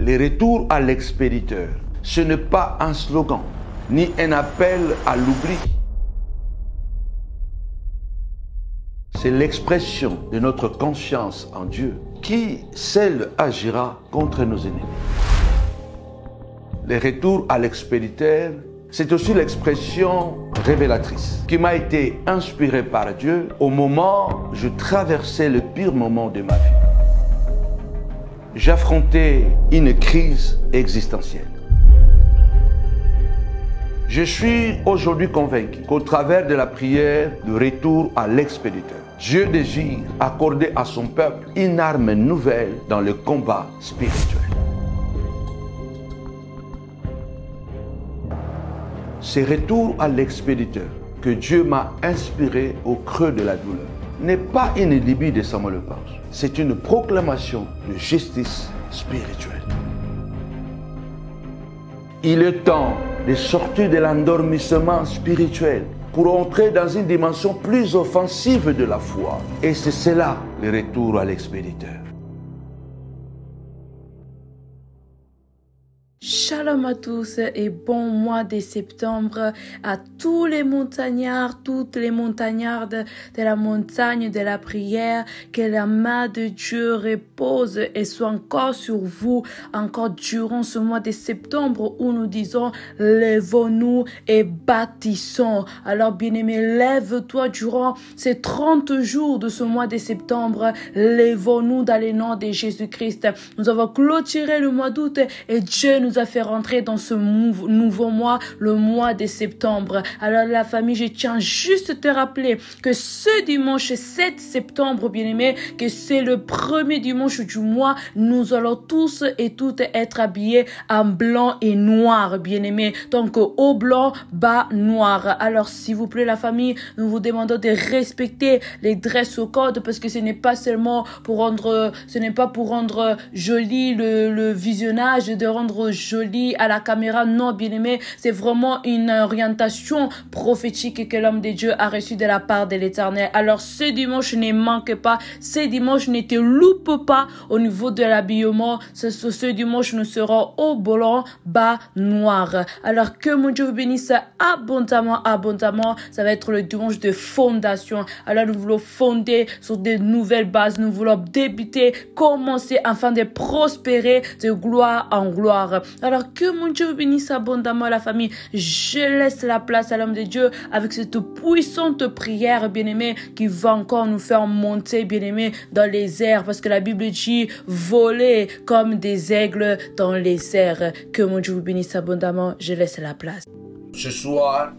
Le retour à l'expéditeur, ce n'est pas un slogan, ni un appel à l'oubli. C'est l'expression de notre confiance en Dieu qui, seul, agira contre nos ennemis. Le retour à l'expéditeur, c'est aussi l'expression révélatrice qui m'a été inspirée par Dieu au moment où je traversais le pire moment de ma vie. J'affrontais une crise existentielle. Je suis aujourd'hui convaincu qu'au travers de la prière de retour à l'expéditeur, Dieu désire accorder à son peuple une arme nouvelle dans le combat spirituel. Ce retour à l'expéditeur que Dieu m'a inspiré au creux de la douleur n'est pas une lubie de Samuel Lepage, c'est une proclamation de justice spirituelle. Il est temps de sortir de l'endormissement spirituel pour entrer dans une dimension plus offensive de la foi. Et c'est cela le retour à l'expéditeur. Shalom à tous et bon mois de septembre à tous les montagnards, toutes les montagnardes de la montagne de la prière. Que la main de Dieu repose et soit encore sur vous, encore durant ce mois de septembre où nous disons lèvons-nous et bâtissons. Alors bien-aimé, lève-toi durant ces 30 jours de ce mois de septembre. Lèvons-nous dans le nom de Jésus-Christ. Nous avons clôturé le mois d'août et Dieu nous a fait rentrer dans ce nouveau mois, le mois de septembre. Alors la famille, je tiens juste à te rappeler que ce dimanche 7 septembre, bien-aimé, que c'est le premier dimanche du mois, nous allons tous et toutes être habillés en blanc et noir, bien-aimé. Donc haut blanc, bas noir. Alors s'il vous plaît la famille, nous vous demandons de respecter les dress code parce que ce n'est pas seulement pour rendre, joli le visionnage, de rendre joli à la caméra, non bien-aimé, c'est vraiment une orientation prophétique que l'homme de Dieu a reçue de la part de l'Éternel. Alors ce dimanche ne manque pas, ce dimanche ne te loupe pas au niveau de l'habillement. Ce dimanche nous serons au blanc, bas noir. Alors que mon Dieu vous bénisse abondamment, abondamment. Ça va être le dimanche de fondation. Alors nous voulons fonder sur de nouvelles bases, nous voulons débuter, commencer afin de prospérer de gloire en gloire. Alors que mon Dieu vous bénisse abondamment la famille. Je laisse la place à l'homme de Dieu avec cette puissante prière, bien-aimé, qui va encore nous faire monter, bien-aimé, dans les airs. Parce que la Bible dit voler comme des aigles dans les airs. Que mon Dieu vous bénisse abondamment. Je laisse la place. Ce soir,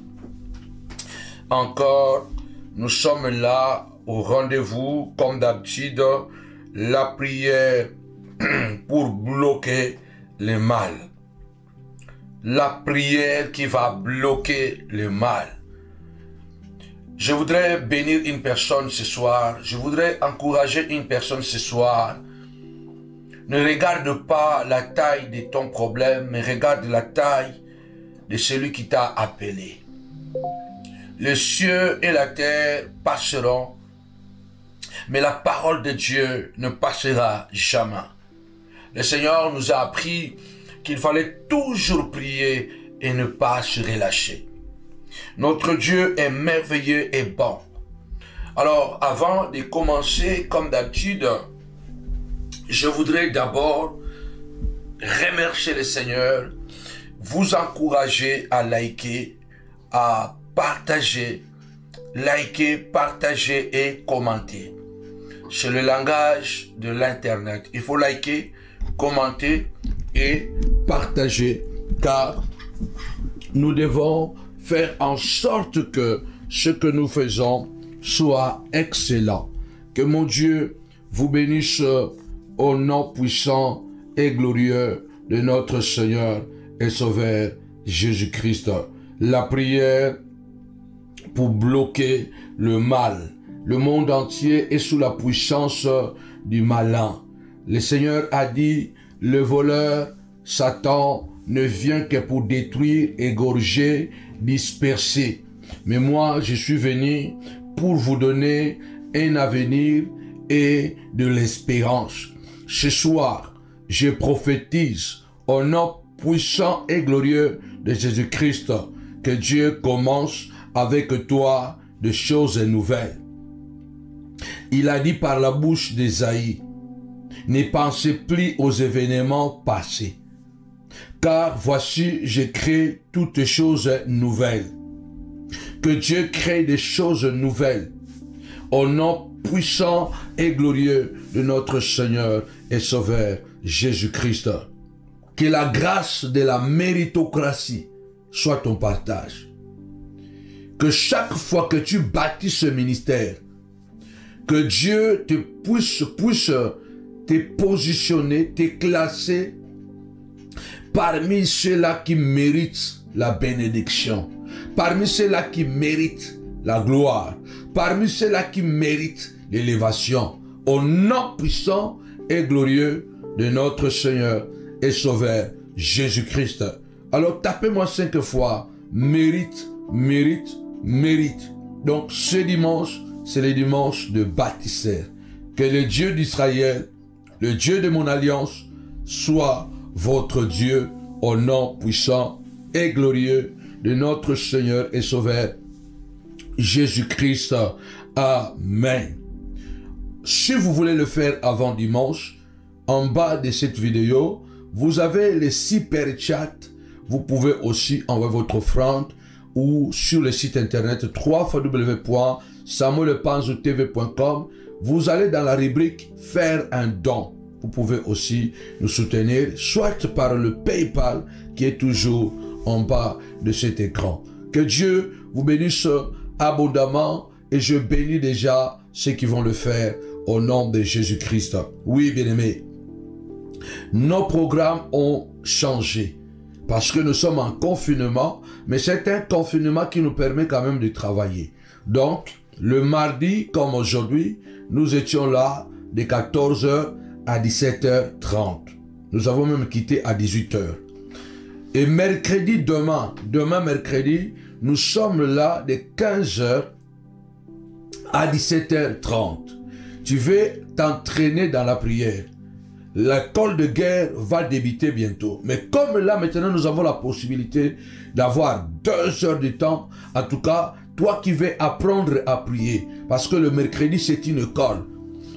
encore, nous sommes là au rendez-vous, comme d'habitude, la prière pour bloquer le mal. La prière qui va bloquer le mal. Je voudrais bénir une personne ce soir. Je voudrais encourager une personne ce soir. Ne regarde pas la taille de ton problème, mais regarde la taille de celui qui t'a appelé. Les cieux et la terre passeront, mais la parole de Dieu ne passera jamais. Le Seigneur nous a appris qu'il fallait toujours prier et ne pas se relâcher. Notre Dieu est merveilleux et bon. Alors, avant de commencer, comme d'habitude, je voudrais d'abord remercier le Seigneur, vous encourager à liker, à partager, liker, partager et commenter. C'est le langage de l'Internet. Il faut liker, commenter et partager, car nous devons faire en sorte que ce que nous faisons soit excellent. Que mon Dieu vous bénisse au nom puissant et glorieux de notre Seigneur et Sauveur Jésus-Christ. La prière pour bloquer le mal. Le monde entier est sous la puissance du malin. Le Seigneur a dit, le voleur, Satan, ne vient que pour détruire, égorger, disperser. Mais moi, je suis venu pour vous donner un avenir et de l'espérance. Ce soir, je prophétise au nom puissant et glorieux de Jésus-Christ que Dieu commence avec toi de choses nouvelles. Il a dit par la bouche d'Ésaïe, ne pensez plus aux événements passés, car voici, je crée toutes choses nouvelles. Que Dieu crée des choses nouvelles au nom puissant et glorieux de notre Seigneur et Sauveur Jésus-Christ. Que la grâce de la méritocratie soit ton partage. Que chaque fois que tu bâtis ce ministère, que Dieu puisse te positionner, te classer parmi ceux-là qui méritent la bénédiction, parmi ceux-là qui méritent la gloire, parmi ceux-là qui méritent l'élévation, au nom puissant et glorieux de notre Seigneur et Sauveur Jésus-Christ. Alors tapez-moi 5 fois, mérite, mérite, mérite. Donc ce dimanche, c'est le dimanche de bâtisseur. Que le Dieu d'Israël, le Dieu de mon alliance, soit votre Dieu au nom puissant et glorieux de notre Seigneur et Sauveur Jésus-Christ. Amen. Si vous voulez le faire avant dimanche, en bas de cette vidéo, vous avez les super chats. Vous pouvez aussi envoyer votre offrande ou sur le site internet www.samuelpanzotv.com. Vous allez dans la rubrique faire un don. Vous pouvez aussi nous soutenir, soit par le PayPal qui est toujours en bas de cet écran. Que Dieu vous bénisse abondamment et je bénis déjà ceux qui vont le faire au nom de Jésus-Christ. Oui, bien-aimés, nos programmes ont changé parce que nous sommes en confinement, mais c'est un confinement qui nous permet quand même de travailler. Donc, le mardi, comme aujourd'hui, nous étions là de 14h à 17h30. Nous avons même quitté à 18h. Et mercredi, demain mercredi, nous sommes là de 15h à 17h30. Tu veux t'entraîner dans la prière. L'école de guerre va débuter bientôt. Mais comme là, maintenant, nous avons la possibilité d'avoir 2 heures de temps, en tout cas, toi qui veux apprendre à prier, parce que le mercredi, c'est une école.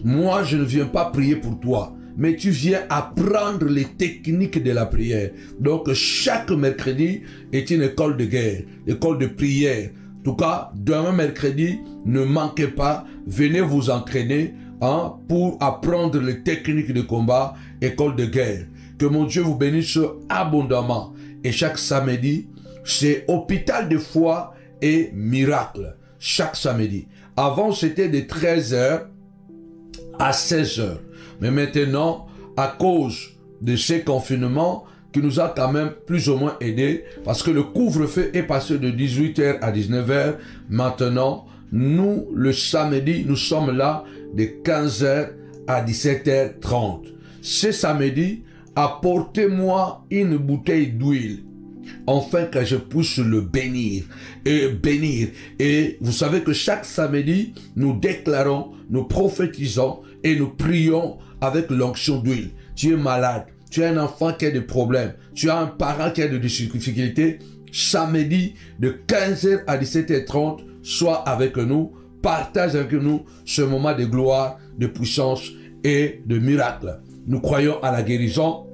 Moi, je ne viens pas prier pour toi, mais tu viens apprendre les techniques de la prière. Donc, chaque mercredi est une école de guerre, école de prière. En tout cas, demain mercredi, ne manquez pas, venez vous entraîner pour apprendre les techniques de combat, école de guerre. Que mon Dieu vous bénisse abondamment. Et chaque samedi, c'est hôpital de foi et miracle. Chaque samedi. Avant, c'était de 13h à 16h. Mais maintenant, à cause de ces confinements qui nous a quand même plus ou moins aidé, parce que le couvre-feu est passé de 18h à 19h. Maintenant, nous, le samedi, nous sommes là de 15h à 17h30. Ce samedi, apportez-moi une bouteille d'huile, afin que je puisse le bénir. Et vous savez que chaque samedi, nous déclarons, nous prophétisons et nous prions avec l'onction d'huile. Tu es malade, tu as un enfant qui a des problèmes, tu as un parent qui a des difficultés. Samedi, de 15h à 17h30, sois avec nous, partage avec nous ce moment de gloire, de puissance et de miracle. Nous croyons à la guérison.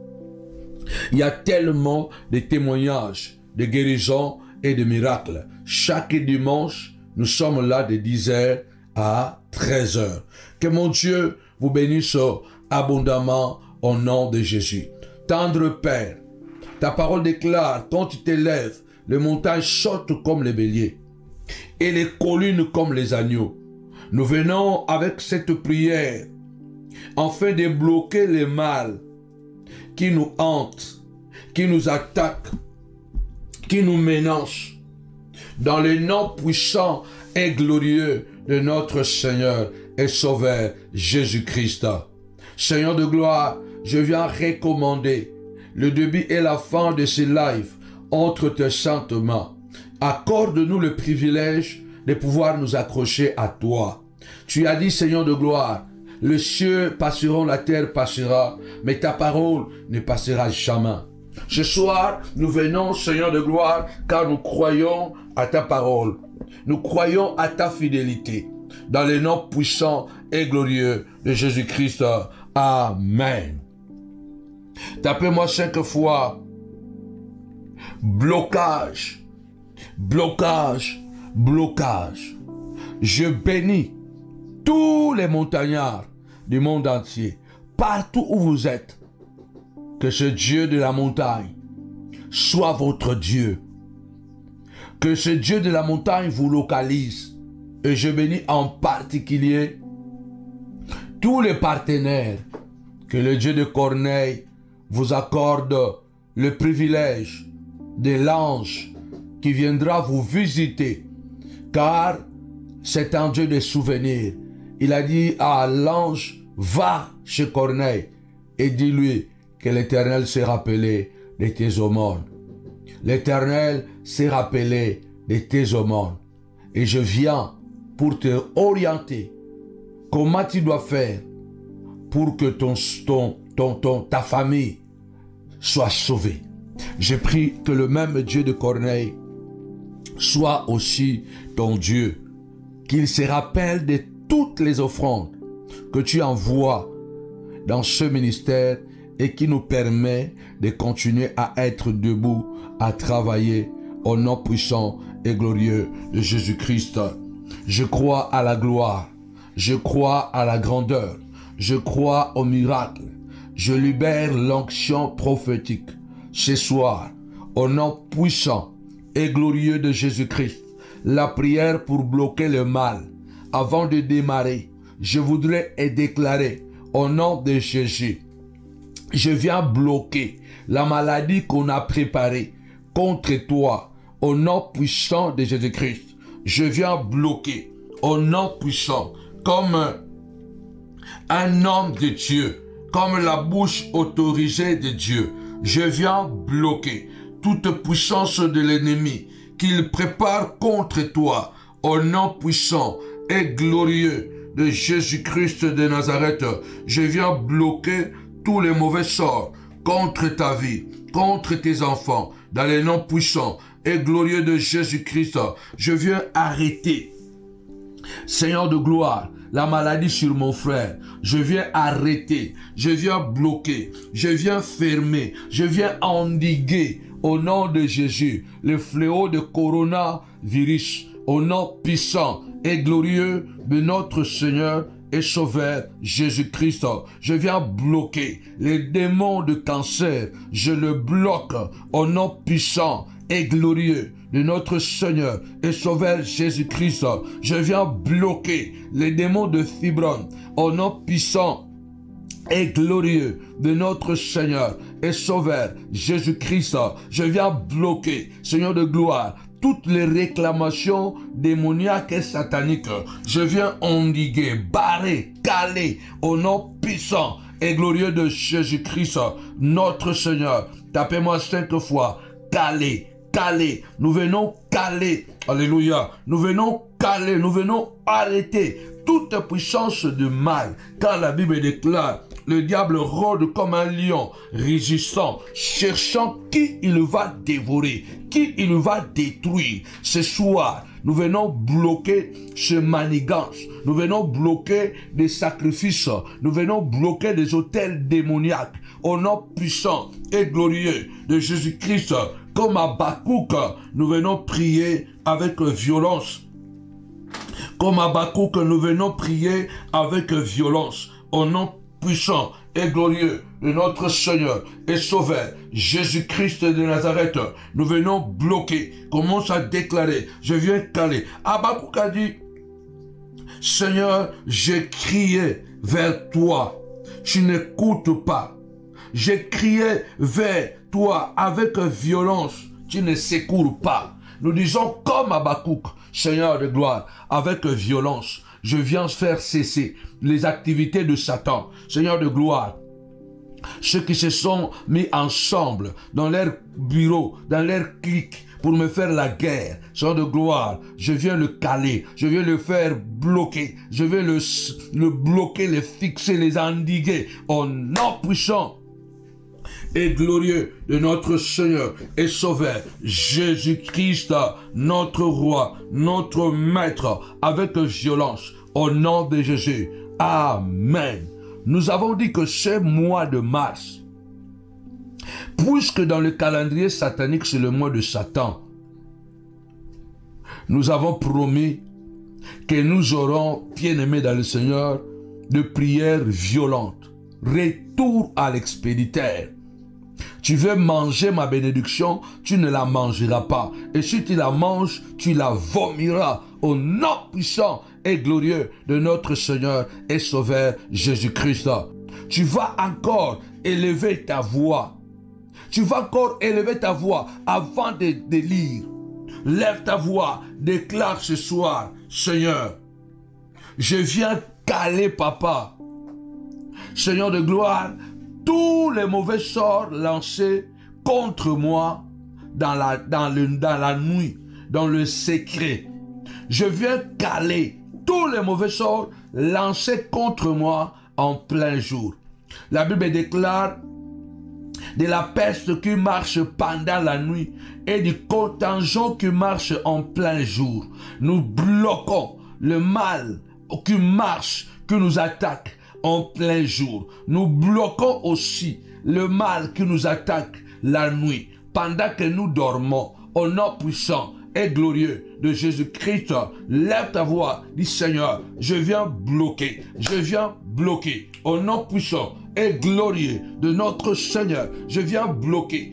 Il y a tellement de témoignages de guérison et de miracles. Chaque dimanche, nous sommes là de 10h à 13h. Que mon Dieu vous bénisse abondamment au nom de Jésus. Tendre Père, ta parole déclare, quand tu t'élèves, les montagnes sautent comme les béliers et les collines comme les agneaux. Nous venons avec cette prière afin de bloquer les mal qui nous hantent, qui nous attaquent, qui nous menacent. Dans le nom puissant et glorieux de notre Seigneur et Sauveur Jésus-Christ. Seigneur de gloire, je viens recommander le début et la fin de ce live entre tes saintes mains. Accorde-nous le privilège de pouvoir nous accrocher à toi. Tu as dit, Seigneur de gloire, Les cieux passeront, la terre passera, mais ta parole ne passera jamais. Ce soir, nous venons, Seigneur de gloire, car nous croyons à ta parole. Nous croyons à ta fidélité. Dans le nom puissant et glorieux de Jésus-Christ. Amen. Tapez-moi 5 fois. Blocage. Blocage. Blocage. Je bénis tous les montagnards du monde entier, partout où vous êtes, que ce Dieu de la montagne soit votre Dieu. Que ce Dieu de la montagne vous localise. Et je bénis en particulier tous les partenaires. Que le Dieu de Corneille vous accorde le privilège de l'ange qui viendra vous visiter. Car c'est un Dieu de souvenirs. Il a dit à l'ange, va chez Corneille et dis-lui que l'Éternel s'est rappelé de tes aumônes. L'Éternel s'est rappelé de tes aumônes. Et je viens pour te orienter. Comment tu dois faire pour que ta famille soit sauvée. Je prie que le même Dieu de Corneille soit aussi ton Dieu. Qu'il se rappelle de toutes les offrandes que tu envoies dans ce ministère et qui nous permet de continuer à être debout, à travailler au nom puissant et glorieux de Jésus-Christ. Je crois à la gloire, je crois à la grandeur, je crois au miracle. Je libère l'onction prophétique ce soir au nom puissant et glorieux de Jésus-Christ. La prière pour bloquer le mal. Avant de démarrer, je voudrais déclarer au nom de Jésus, je viens bloquer la maladie qu'on a préparée contre toi au nom puissant de Jésus-Christ. Je viens bloquer au nom puissant comme un homme de Dieu, comme la bouche autorisée de Dieu. Je viens bloquer toute puissance de l'ennemi qu'il prépare contre toi au nom puissant et glorieux de Jésus-Christ de Nazareth. Je viens bloquer tous les mauvais sorts contre ta vie, contre tes enfants, dans les noms puissants et glorieux de Jésus-Christ. Je viens arrêter, Seigneur de gloire, la maladie sur mon frère. Je viens arrêter, je viens bloquer, je viens fermer, je viens endiguer au nom de Jésus le fléau de coronavirus, au nom puissant et glorieux de notre Seigneur et Sauveur Jésus-Christ. Je viens bloquer les démons de cancer. Je le bloque au nom puissant et glorieux de notre Seigneur et Sauveur Jésus-Christ. Je viens bloquer les démons de fibrome au nom puissant et glorieux de notre Seigneur et Sauveur Jésus-Christ. Je viens bloquer, Seigneur de gloire, toutes les réclamations démoniaques et sataniques. Je viens endiguer, barrer, caler au nom puissant et glorieux de Jésus-Christ, notre Seigneur. Tapez-moi 5 fois. Caler, caler. Nous venons caler. Alléluia. Nous venons caler, nous venons arrêter toute puissance de mal. Car la Bible déclare, le diable rôde comme un lion résistant, cherchant qui il va dévorer, qui il va détruire. Ce soir, nous venons bloquer ce manigance. Nous venons bloquer des sacrifices. Nous venons bloquer des autels démoniaques. Au nom puissant et glorieux de Jésus-Christ, comme à Habakkuk, nous venons prier avec violence. Comme à Habakkuk, nous venons prier avec violence. Au nom puissant et glorieux de notre Seigneur et Sauveur Jésus-Christ de Nazareth, nous venons bloquer. Commence à déclarer. Je viens caler. Habakkuk a dit, Seigneur, j'ai crié vers toi. Tu n'écoutes pas. J'ai crié vers toi avec violence. Tu ne secours pas. Nous disons comme Habakkuk, Seigneur de gloire, avec violence, je viens faire cesser les activités de Satan. Seigneur de gloire, ceux qui se sont mis ensemble dans leur bureau, dans leur clique, pour me faire la guerre, Seigneur de gloire, je viens le caler, je viens le faire bloquer, je vais le bloquer, le fixer, les endiguer, au nom puissant et glorieux de notre Seigneur et Sauveur, Jésus-Christ, notre Roi, notre Maître, avec violence, au nom de Jésus. Amen. Nous avons dit que ce mois de mars, puisque dans le calendrier satanique, c'est le mois de Satan, nous avons promis que nous aurons, bien-aimés dans le Seigneur, de prières violentes. Retour à l'expéditeur. Tu veux manger ma bénédiction, tu ne la mangeras pas. Et si tu la manges, tu la vomiras au nom puissant et glorieux de notre Seigneur et Sauveur Jésus-Christ. Tu vas encore élever ta voix. Tu vas encore élever ta voix avant de lire. Lève ta voix, déclare ce soir, Seigneur, je viens caler, papa. Seigneur de gloire, tous les mauvais sorts lancés contre moi dans la nuit, dans le secret. Je viens caler tous les mauvais sorts lancés contre moi en plein jour. La Bible déclare de la peste qui marche pendant la nuit et du contingent qui marche en plein jour. Nous bloquons le mal qui marche, qui nous attaque en plein jour. Nous bloquons aussi le mal qui nous attaque la nuit, pendant que nous dormons. Au nom puissant et glorieux de Jésus-Christ, lève ta voix, dis Seigneur, je viens bloquer, au nom puissant et glorieux de notre Seigneur, je viens bloquer,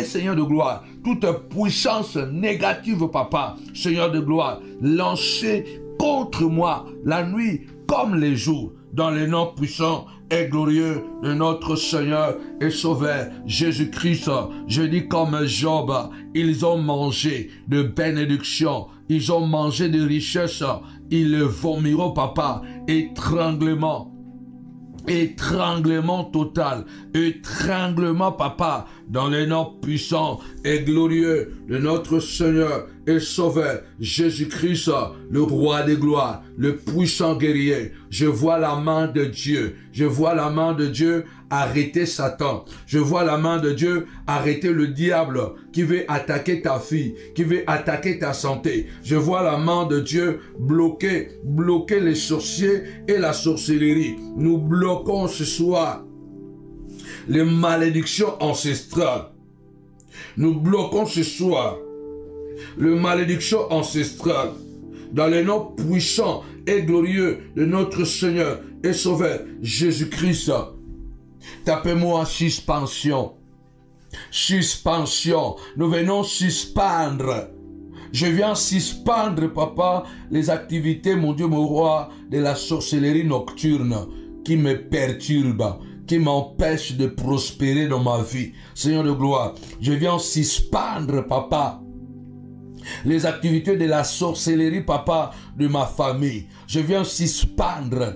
Seigneur de gloire, toute puissance négative, papa, Seigneur de gloire, lancée contre moi la nuit comme les jours, dans le nom puissant et glorieux de notre Seigneur et Sauveur Jésus-Christ. Je dis comme Job, ils ont mangé de bénédictions, ils ont mangé de richesses, ils le vomiront, papa, étranglement total, étranglement, papa, dans les noms puissants et glorieux de notre Seigneur et Sauveur Jésus-Christ, le roi des gloires, le puissant guerrier. Je vois la main de Dieu, arrêter Satan. Je vois la main de Dieu arrêter le diable qui veut attaquer ta fille, qui veut attaquer ta santé. Je vois la main de Dieu bloquer les sorciers et la sorcellerie. Nous bloquons ce soir les malédictions ancestrales. Nous bloquons ce soir les malédictions ancestrales dans le nom puissant et glorieux de notre Seigneur et Sauveur Jésus-Christ. Tapez-moi suspension. Suspension. Nous venons suspendre. Je viens suspendre, papa, les activités, mon Dieu, mon roi, de la sorcellerie nocturne qui me perturbe, qui m'empêche de prospérer dans ma vie. Seigneur de gloire, je viens suspendre, papa, les activités de la sorcellerie, papa, de ma famille. Je viens suspendre.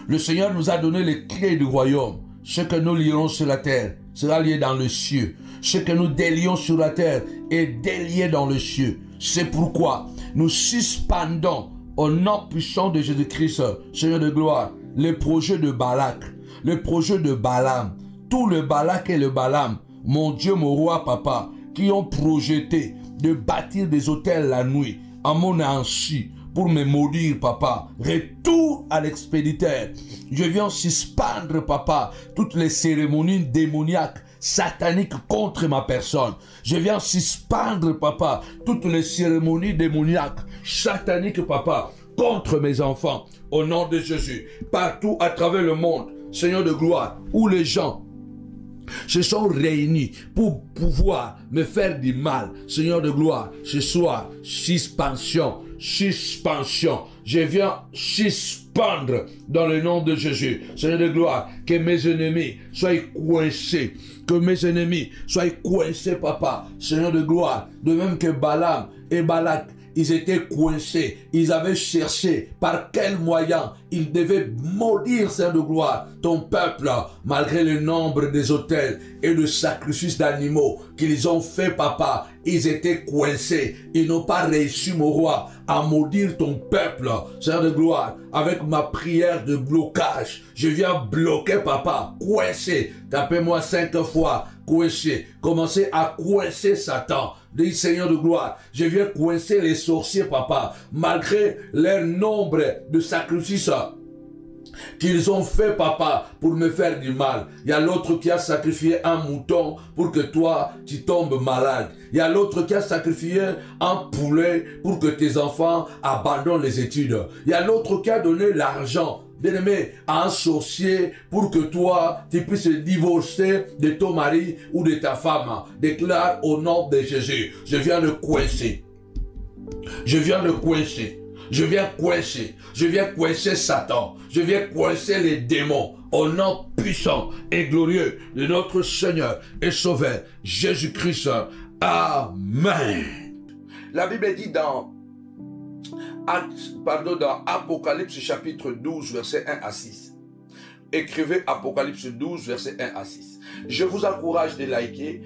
Le Seigneur nous a donné les clés du royaume. Ce que nous lierons sur la terre sera lié dans le ciel. Ce que nous délions sur la terre est délié dans le ciel. C'est pourquoi nous suspendons au nom puissant de Jésus-Christ, Seigneur de gloire, les projets de Balak, le projet de Balaam, tout le Balak et le Balaam, mon Dieu, mon roi, papa, qui ont projeté de bâtir des hôtels la nuit, à mon ainsi, pour me maudire, papa. Retour à l'expéditeur. Je viens suspendre, papa, toutes les cérémonies démoniaques, sataniques contre ma personne. Je viens suspendre, papa, toutes les cérémonies démoniaques, sataniques, papa, contre mes enfants. Au nom de Jésus, partout à travers le monde, Seigneur de gloire, où les gens se sont réunis pour pouvoir me faire du mal. Seigneur de gloire, ce soir, suspension. Je viens suspendre dans le nom de Jésus. Seigneur de gloire, que mes ennemis soient coincés. Que mes ennemis soient coincés, papa. Seigneur de gloire, de même que Balaam et Balak ils étaient coincés. Ils avaient cherché par quel moyen ils devaient maudire, Seigneur de gloire, ton peuple, malgré le nombre des autels et de sacrifices d'animaux qu'ils ont fait, papa. Ils étaient coincés. Ils n'ont pas réussi, mon roi, à maudire ton peuple, Seigneur de gloire. Avec ma prière de blocage, je viens bloquer, papa, coincé. Tapez-moi 5 fois, coincé. Commencez à coincer Satan. Dis, Seigneur de gloire, je viens coincer les sorciers, papa, malgré leur nombre de sacrifices qu'ils ont fait, papa, pour me faire du mal. Il y a l'autre qui a sacrifié un mouton pour que toi, tu tombes malade. Il y a l'autre qui a sacrifié un poulet pour que tes enfants abandonnent les études. Il y a l'autre qui a donné l'argent, bien-aimé, à un sorcier pour que toi, tu puisses divorcer de ton mari ou de ta femme. Déclare au nom de Jésus, je viens de coincer. Je viens de coincer. Je viens coincer. Je viens coincer Satan. Je viens coincer les démons. Au nom puissant et glorieux de notre Seigneur et Sauveur Jésus-Christ. Amen. La Bible dit dans Apocalypse chapitre 12, verset 1 à 6. Écrivez Apocalypse 12, verset 1 à 6. Je vous encourage de liker.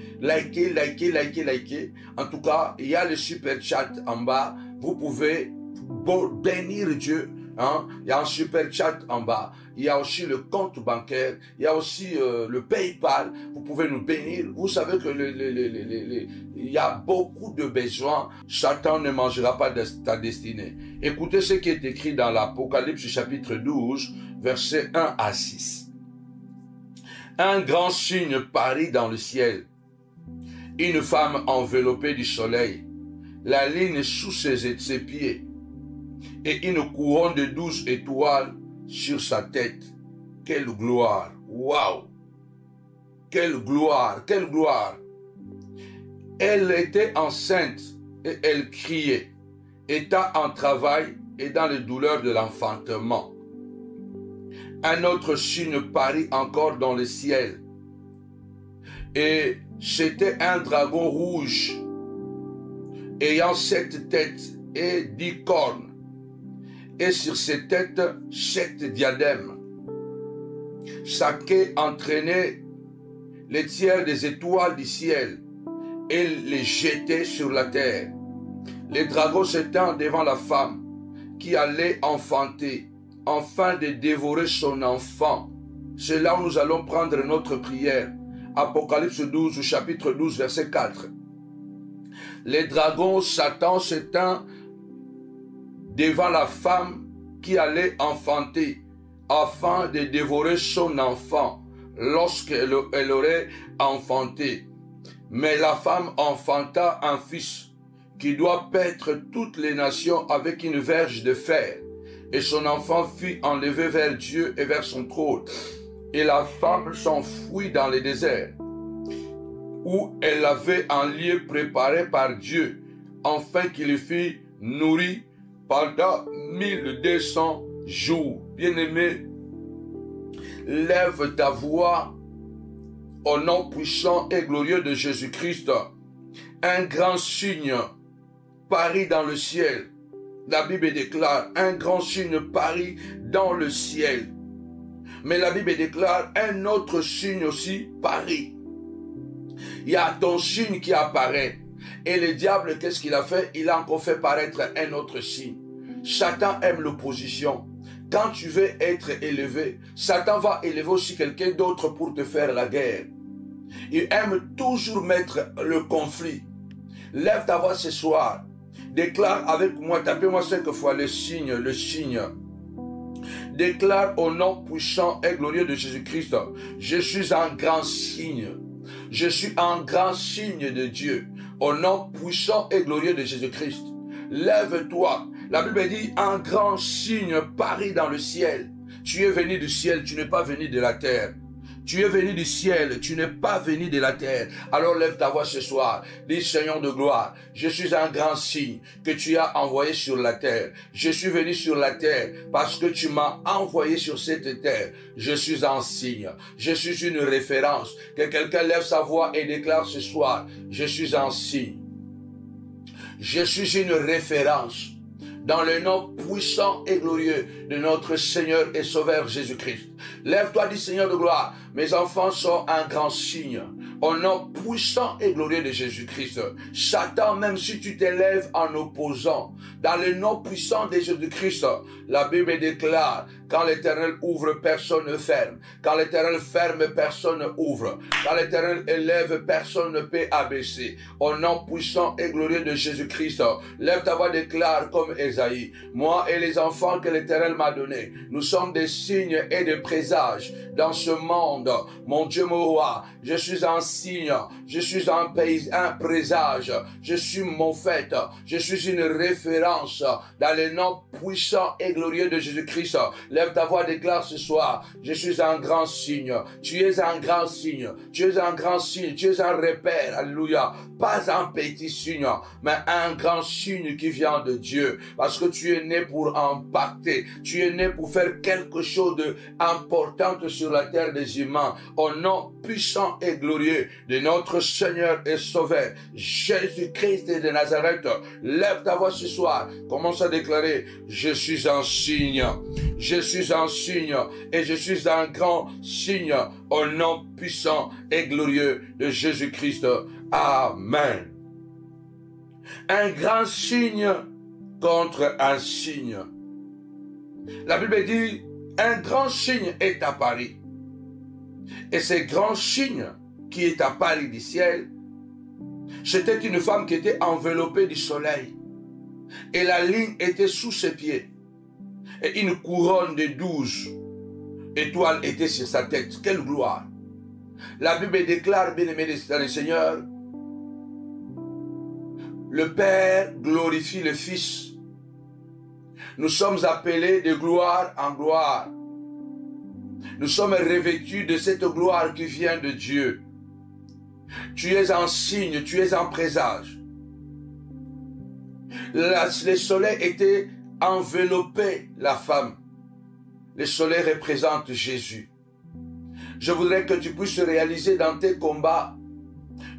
En tout cas, il y a le super chat en bas. Vous pouvez bénir Dieu. Hein? Il y a un super chat en bas. Il y a aussi le compte bancaire. Il y a aussi le PayPal. Vous pouvez nous bénir. Vous savez que il y a beaucoup de besoins. Satan ne mangera pas de ta destinée. Écoutez ce qui est écrit dans l'Apocalypse chapitre 12, versets 1 à 6. Un grand signe parut dans le ciel. Une femme enveloppée du soleil, la lune sous ses pieds, et une couronne de 12 étoiles sur sa tête. Quelle gloire! Waouh! Quelle gloire! Quelle gloire! Elle était enceinte et elle criait, étant en travail et dans les douleurs de l'enfantement. Un autre signe parut encore dans le ciel. Et c'était un dragon rouge, ayant 7 têtes et 10 cornes. Et sur ses têtes, 7 diadèmes. Sa queue entraînait les tiers des étoiles du ciel et les jetait sur la terre. Les dragons s'étendent devant la femme qui allait enfanter, afin de dévorer son enfant. C'est là où nous allons prendre notre prière. Apocalypse 12, chapitre 12, verset 4. Les dragons, Satan s'étend devant la femme qui allait enfanter, afin de dévorer son enfant lorsqu'elle aurait enfanté. Mais la femme enfanta un fils qui doit paître toutes les nations avec une verge de fer. Et son enfant fut enlevé vers Dieu et vers son trône. Et la femme s'enfuit dans le désert, où elle avait un lieu préparé par Dieu, afin qu'il fût nourri pendant 1200 jours. Bien-aimé, lève ta voix au nom puissant et glorieux de Jésus-Christ. Un grand signe parut dans le ciel. La Bible déclare, un grand signe parut dans le ciel. Mais la Bible déclare, un autre signe aussi parut. Il y a ton signe qui apparaît. Et le diable, qu'est-ce qu'il a fait? Il a encore fait paraître un autre signe. Satan aime l'opposition. Quand tu veux être élevé, Satan va élever aussi quelqu'un d'autre pour te faire la guerre. Il aime toujours mettre le conflit. Lève ta voix ce soir. Déclare avec moi, tapez-moi 5 fois le signe, le signe. Déclare au nom puissant et glorieux de Jésus-Christ, je suis un grand signe. Je suis un grand signe de Dieu. Au nom puissant et glorieux de Jésus-Christ. Lève-toi. La Bible dit, un grand signe parut dans le ciel. Tu es venu du ciel, tu n'es pas venu de la terre. Tu es venu du ciel, tu n'es pas venu de la terre. Alors lève ta voix ce soir. Dis, Seigneur de gloire, je suis un grand signe que tu as envoyé sur la terre. Je suis venu sur la terre parce que tu m'as envoyé sur cette terre. Je suis un signe. Je suis une référence. Que quelqu'un lève sa voix et déclare ce soir, je suis un signe. Je suis une référence dans le nom puissant et glorieux de notre Seigneur et Sauveur Jésus-Christ. Lève-toi, dit Seigneur de gloire, mes enfants sont un grand signe. Au nom puissant et glorieux de Jésus-Christ. Satan, même si tu t'élèves en opposant, dans le nom puissant de Jésus-Christ, la Bible déclare, quand l'Éternel ouvre, personne ne ferme. Quand l'Éternel ferme, personne ne ouvre. Quand l'Éternel élève, personne ne peut abaisser. Au nom puissant et glorieux de Jésus-Christ, lève ta voix, déclare comme Ésaïe. Moi et les enfants que l'Éternel m'a donnés, nous sommes des signes et des présages dans ce monde. Mon Dieu, mon roi, je suis un signe, je suis un présage, je suis mon fait, je suis une référence dans le nom puissant et glorieux de Jésus-Christ. Lève ta voix, déclare ce soir, je suis un grand signe, tu es un grand signe, tu es un grand signe, tu es un repère, alléluia, pas un petit signe, mais un grand signe qui vient de Dieu, parce que tu es né pour impacter, tu es né pour faire quelque chose d'important sur la terre des humains, au nom puissant et glorieux de notre Seigneur et Sauveur, Jésus-Christ de Nazareth. Lève ta voix ce soir, commence à déclarer, je suis un signe, je suis un signe et je suis un grand signe au nom puissant et glorieux de Jésus-Christ. Amen. Un grand signe contre un signe. La Bible dit, un grand signe est apparu. Et ce grand signe qui est apparu du ciel, c'était une femme qui était enveloppée du soleil. Et la ligne était sous ses pieds. Et une couronne de 12 étoiles était sur sa tête. Quelle gloire! La Bible déclare, bien-aimé dans le Seigneur, le Père glorifie le Fils. Nous sommes appelés de gloire en gloire. Nous sommes revêtus de cette gloire qui vient de Dieu. Tu es un signe, tu es un présage. Le soleil était enveloppé la femme. Le soleil représente Jésus. Je voudrais que tu puisses réaliser dans tes combats,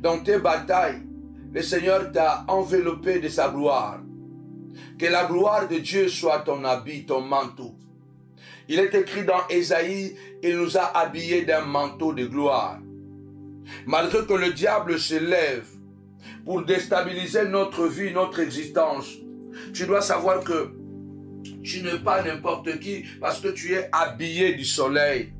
dans tes batailles, le Seigneur t'a enveloppé de sa gloire. Que la gloire de Dieu soit ton habit, ton manteau. Il est écrit dans Ésaïe, il nous a habillés d'un manteau de gloire. Malgré que le diable se lève pour déstabiliser notre vie, notre existence, tu dois savoir que tu n'es pas n'importe qui parce que tu es habillé du soleil.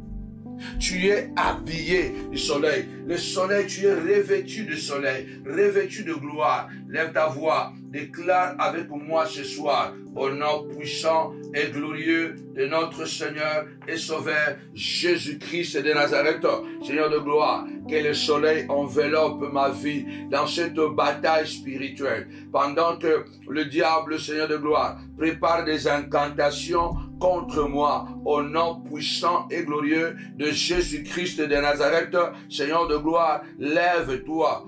Tu es habillé du soleil. Le soleil, tu es revêtu du soleil, revêtu de gloire. Lève ta voix, déclare avec moi ce soir, au nom puissant et glorieux de notre Seigneur et Sauveur Jésus-Christ de Nazareth. Seigneur de gloire, que le soleil enveloppe ma vie dans cette bataille spirituelle. Pendant que le diable, Seigneur de gloire, prépare des incantations contre moi, au nom puissant et glorieux de Jésus-Christ de Nazareth. Seigneur de gloire, lève-toi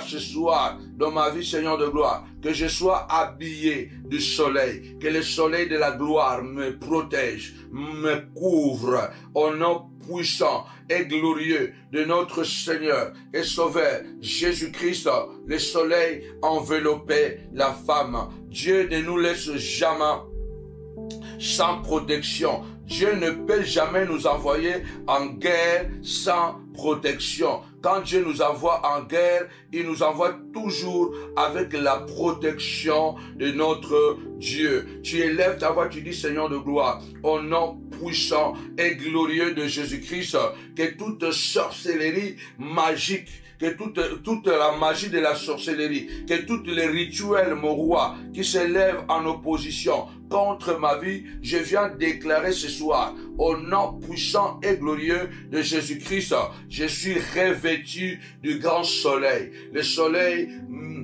ce soir dans ma vie, Seigneur de gloire, que je sois habillé du soleil, que le soleil de la gloire me protège, me couvre, au nom puissant et glorieux de notre Seigneur et Sauveur Jésus-Christ. Le soleil enveloppait la femme. Dieu ne nous laisse jamais sans protection. Dieu ne peut jamais nous envoyer en guerre sans protection. Quand Dieu nous envoie en guerre, il nous envoie toujours avec la protection de notre Dieu. Tu élèves ta voix, tu dis Seigneur de gloire, au nom puissant et glorieux de Jésus-Christ, que toute sorcellerie magique, que toute la magie de la sorcellerie, que tous les rituels, mon roi, qui s'élèvent en opposition contre ma vie, je viens déclarer ce soir, au nom puissant et glorieux de Jésus-Christ, je suis revêtu du grand soleil. Le soleil,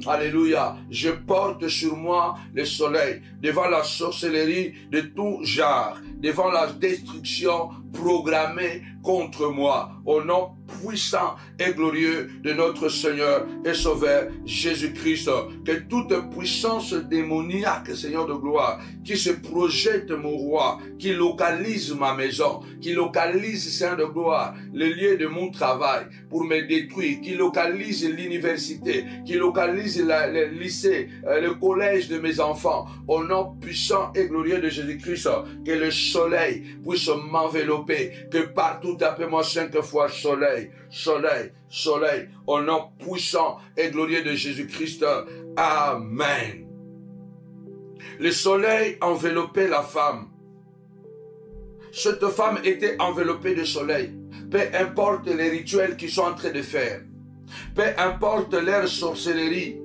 alléluia, je porte sur moi le soleil, devant la sorcellerie de tout genre, devant la destruction programmée contre moi, au nom puissant et glorieux de notre Seigneur et Sauveur Jésus-Christ. Que toute puissance démoniaque, Seigneur de gloire, qui se projette, mon roi, qui localise ma maison, qui localise, Seigneur de gloire, le lieu de mon travail pour me détruire, qui localise l'université, qui localise l'église, le lycée, le collège de mes enfants. Au nom puissant et glorieux de Jésus-Christ, que le soleil puisse m'envelopper, que partout, appelez-moi 5 fois soleil, soleil, soleil, au nom puissant et glorieux de Jésus-Christ. Amen. Le soleil enveloppait la femme. Cette femme était enveloppée de soleil. Peu importe les rituels qu'ils sont en train de faire. Peu importe leur sorcellerie.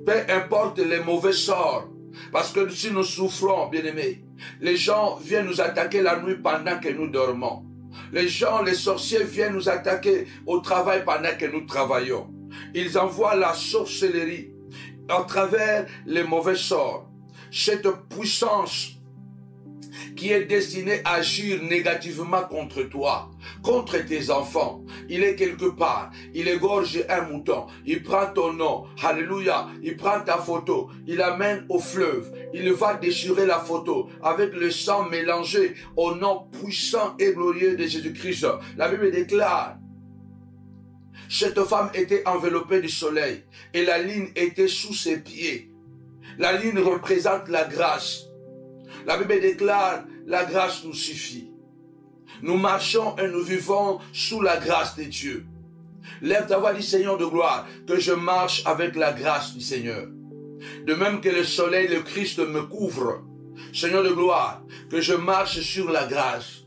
Peu importe les mauvais sorts. Parce que si nous souffrons, bien-aimés, les gens viennent nous attaquer la nuit pendant que nous dormons. Les gens, les sorciers viennent nous attaquer au travail pendant que nous travaillons. Ils envoient la sorcellerie à travers les mauvais sorts. Cette puissance qui est destinée à agir négativement contre toi, contre tes enfants. Il est quelque part, il égorge un mouton, il prend ton nom, alléluia, il prend ta photo, il l'amène au fleuve, il va déchirer la photo avec le sang mélangé au nom puissant et glorieux de Jésus-Christ. La Bible déclare, cette femme était enveloppée du soleil et la ligne était sous ses pieds. La ligne représente la grâce. La Bible déclare, la grâce nous suffit. Nous marchons et nous vivons sous la grâce de Dieu. Lève ta voix, dit Seigneur de gloire, que je marche avec la grâce du Seigneur. De même que le soleil, le Christ me couvre. Seigneur de gloire, que je marche sur la grâce.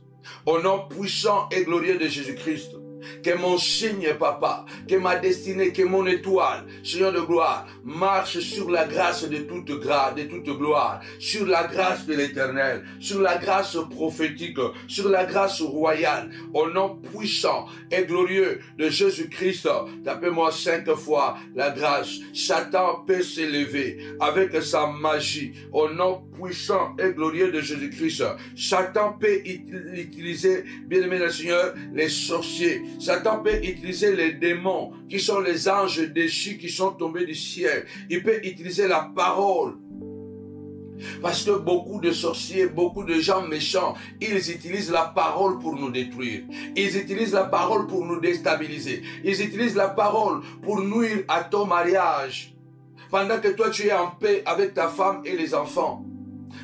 Au nom puissant et glorieux de Jésus-Christ. Que mon signe, papa, que ma destinée, que mon étoile, Seigneur de gloire, marche sur la grâce de toute gloire, sur la grâce de l'Éternel, sur la grâce prophétique, sur la grâce royale, au nom puissant et glorieux de Jésus-Christ. Tapez-moi 5 fois la grâce. Satan peut s'élever avec sa magie, au nom puissant et glorieux de Jésus-Christ. Satan peut utiliser, bien-aimé le Seigneur, les sorciers. Satan peut utiliser les démons qui sont les anges déchus qui sont tombés du ciel. Il peut utiliser la parole. Parce que beaucoup de sorciers, beaucoup de gens méchants, ils utilisent la parole pour nous détruire. Ils utilisent la parole pour nous déstabiliser. Ils utilisent la parole pour nuire à ton mariage. Pendant que toi tu es en paix avec ta femme et les enfants.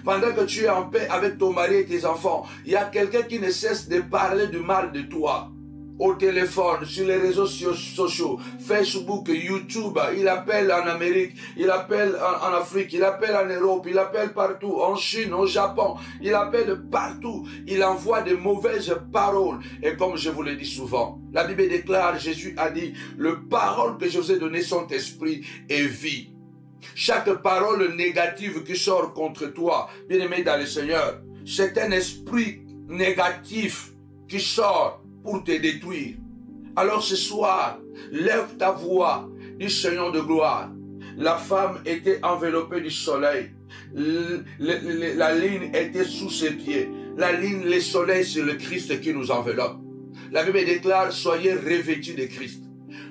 Pendant que tu es en paix avec ton mari et tes enfants, il y a quelqu'un qui ne cesse de parler du mal de toi. Au téléphone, sur les réseaux sociaux, Facebook, YouTube, il appelle en Amérique, il appelle en Afrique, il appelle en Europe, il appelle partout, en Chine, au Japon, il appelle partout, il envoie de mauvaises paroles. Et comme je vous le dis souvent, la Bible déclare, Jésus a dit, les paroles que je vous ai données sont esprit et vie. Chaque parole négative qui sort contre toi, bien-aimé dans le Seigneur, c'est un esprit négatif qui sort pour te détruire. Alors ce soir, lève ta voix, dis Seigneur de gloire. La femme était enveloppée du soleil. La ligne était sous ses pieds. La ligne, le soleil, c'est le Christ qui nous enveloppe. La Bible déclare, soyez revêtus de Christ.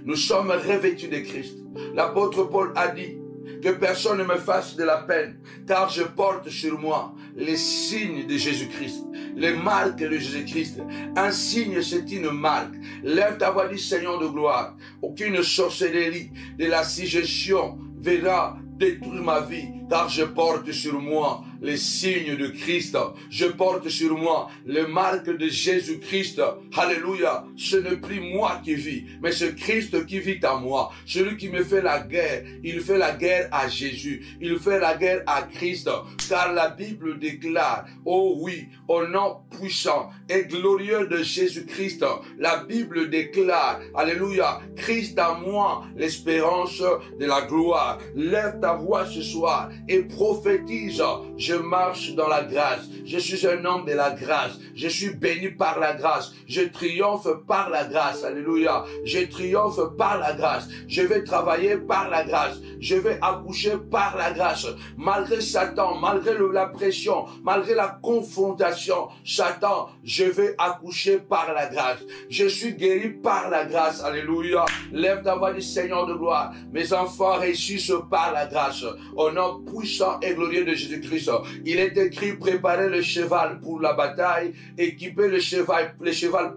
Nous sommes revêtus de Christ. L'apôtre Paul a dit, que personne ne me fasse de la peine, car je porte sur moi les signes de Jésus-Christ, les marques de Jésus-Christ. Un signe, c'est une marque. Lève ta voix, dit Seigneur de gloire. Aucune sorcellerie de la suggestion verra détruire ma vie, car je porte sur moi les signes de Christ. Je porte sur moi les marques de Jésus-Christ. Alléluia. Ce n'est plus moi qui vis, mais c'est Christ qui vit en moi. Celui qui me fait la guerre, il fait la guerre à Jésus. Il fait la guerre à Christ. Car la Bible déclare, oh oui, au nom puissant et glorieux de Jésus-Christ, la Bible déclare, alléluia, Christ en moi, l'espérance de la gloire. Lève ta voix ce soir et prophétise. Je marche dans la grâce. Je suis un homme de la grâce. Je suis béni par la grâce. Je triomphe par la grâce. Alléluia. Je triomphe par la grâce. Je vais travailler par la grâce. Je vais accoucher par la grâce. Malgré Satan, malgré la pression, malgré la confrontation, Satan, je vais accoucher par la grâce. Je suis guéri par la grâce. Alléluia. Lève ta voix du Seigneur de gloire. Mes enfants réussissent par la grâce. Au nom puissant et glorieux de Jésus-Christ. Il est écrit, préparez le cheval pour la bataille, équipez le cheval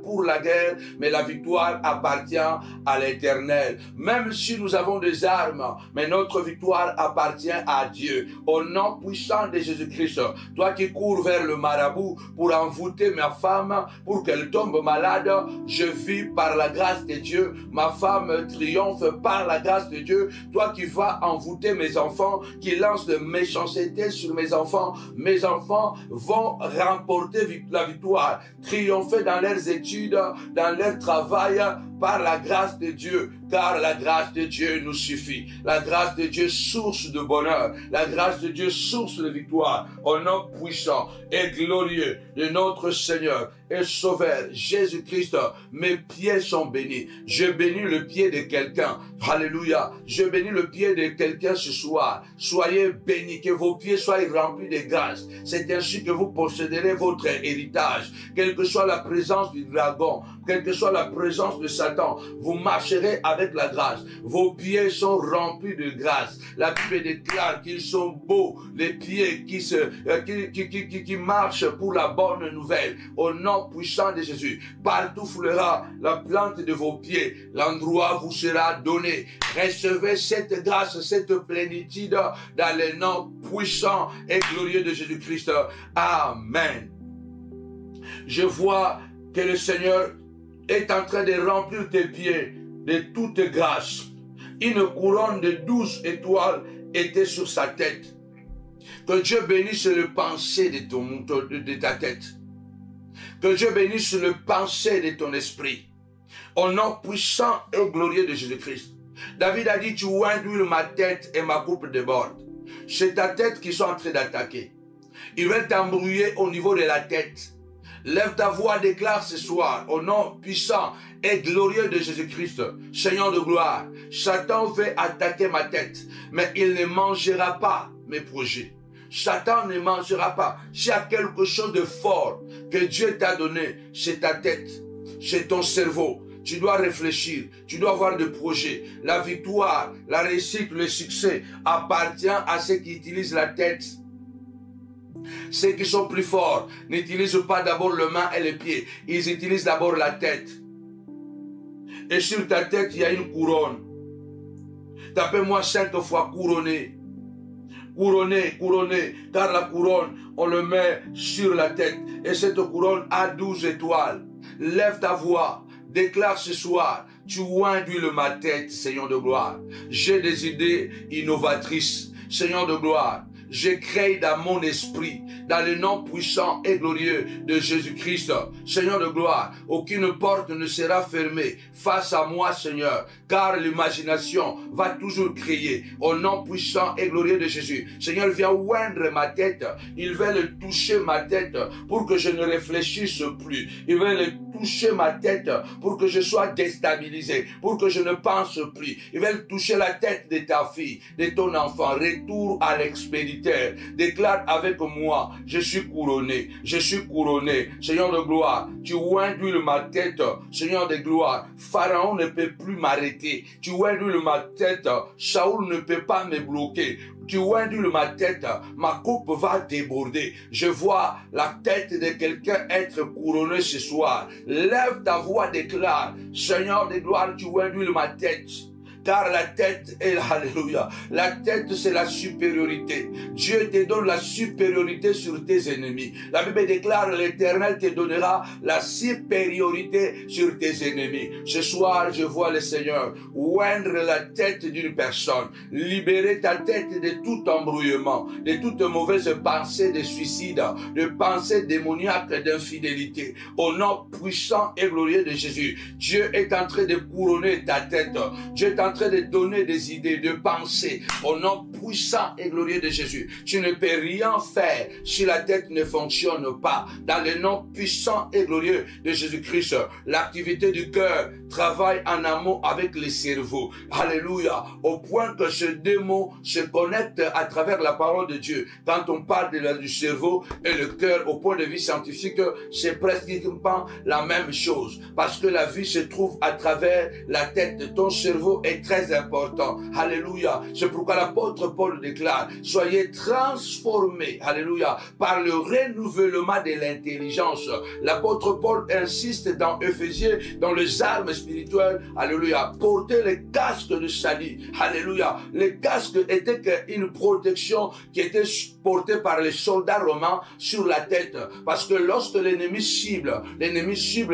pour la guerre, mais la victoire appartient à l'Éternel. Même si nous avons des armes, mais notre victoire appartient à Dieu. Au nom puissant de Jésus-Christ, toi qui cours vers le marabout pour envoûter ma femme, pour qu'elle tombe malade, je vis par la grâce de Dieu. Ma femme triomphe par la grâce de Dieu. Toi qui vas envoûter mes enfants, qui lance de méchanceté sur mes enfants vont remporter la victoire, triompher dans leurs études, dans leur travail, par la grâce de Dieu, car la grâce de Dieu nous suffit. La grâce de Dieu, source de bonheur. La grâce de Dieu, source de victoire. Au nom puissant et glorieux de notre Seigneur et Sauveur Jésus-Christ, mes pieds sont bénis. Je bénis le pied de quelqu'un. Alléluia. Je bénis le pied de quelqu'un ce soir. Soyez bénis, que vos pieds soient remplis de grâce. C'est ainsi que vous posséderez votre héritage. Quelle que soit la présence du dragon, quelle que soit la présence de Satan, vous marcherez avec la grâce. Vos pieds sont remplis de grâce. La Bible déclare qu'ils sont beaux, les pieds qui marchent pour la bonne nouvelle. Au nom puissant de Jésus, partout foulera la plante de vos pieds, l'endroit vous sera donné. Recevez cette grâce, cette plénitude dans le nom puissant et glorieux de Jésus-Christ. Amen. Je vois que le Seigneur est en train de remplir tes pieds de toute grâce. Une couronne de 12 étoiles était sur sa tête. Que Dieu bénisse le pensée de ta tête. Que Dieu bénisse le pensée de ton esprit. Au nom puissant et glorieux de Jésus-Christ. David a dit, tu induis ma tête et ma coupe déborde. C'est ta tête qu'ils sont en train d'attaquer. Ils veulent t'embrouiller au niveau de la tête. Lève ta voix, déclare ce soir, au nom puissant et glorieux de Jésus-Christ, Seigneur de gloire, Satan veut attaquer ma tête, mais il ne mangera pas mes projets. Satan ne mangera pas. S'il y a quelque chose de fort que Dieu t'a donné, c'est ta tête, c'est ton cerveau. Tu dois réfléchir, tu dois avoir des projets. La victoire, la réussite, le succès appartient à ceux qui utilisent la tête. Ceux qui sont plus forts n'utilisent pas d'abord les mains et les pieds. Ils utilisent d'abord la tête. Et sur ta tête, il y a une couronne. Tapez-moi 5 fois couronné. Couronné, couronné. Car la couronne, on le met sur la tête. Et cette couronne a 12 étoiles. Lève ta voix. Déclare ce soir. Tu induis ma tête, Seigneur de gloire. J'ai des idées innovatrices. Seigneur de gloire. Je crée dans mon esprit, dans le nom puissant et glorieux de Jésus-Christ. Seigneur de gloire, aucune porte ne sera fermée face à moi, Seigneur, car l'imagination va toujours crier au nom puissant et glorieux de Jésus. Seigneur, viens oindre ma tête. Il veut le toucher ma tête pour que je ne réfléchisse plus. Il veut le toucher ma tête pour que je sois déstabilisé, pour que je ne pense plus. Il veut toucher la tête de ta fille, de ton enfant. Retour à l'expéditeur. Déclare avec moi, je suis couronné, je suis couronné. Seigneur de gloire, tu induis ma tête, Seigneur de gloire. Pharaon ne peut plus m'arrêter. Tu induis ma tête, Saoul ne peut pas me bloquer. Tu induis ma tête, ma coupe va déborder. Je vois la tête de quelqu'un être couronné ce soir. Lève ta voix, déclare, Seigneur de gloire, tu induis ma tête. Car la tête est, alléluia, la tête c'est la supériorité. Dieu te donne la supériorité sur tes ennemis. La Bible déclare, l'Éternel te donnera la supériorité sur tes ennemis. Ce soir, je vois le Seigneur oindre la tête d'une personne, libérer ta tête de tout embrouillement, de toute mauvaise pensée de suicide, de pensée démoniaque d'infidélité. Au nom puissant et glorieux de Jésus, Dieu est en train de couronner ta tête. Dieu est en train de donner des idées, de pensées au nom puissant et glorieux de Jésus. Tu ne peux rien faire si la tête ne fonctionne pas. Dans le nom puissant et glorieux de Jésus-Christ, l'activité du cœur travaille en amont avec le cerveau. Alléluia. Au point que ce démon se connecte à travers la parole de Dieu. Quand on parle du cerveau et le cœur au point de vue scientifique, c'est pratiquement la même chose. Parce que la vie se trouve à travers la tête. Ton cerveau est très important. Alléluia. C'est pourquoi l'apôtre Paul déclare, soyez transformés, alléluia, par le renouvellement de l'intelligence. L'apôtre Paul insiste dans Éphésiens, dans les armes spirituelles, alléluia, portez les casques de salut, alléluia. Les casques étaient une protection qui était portée par les soldats romains sur la tête, parce que lorsque l'ennemi cible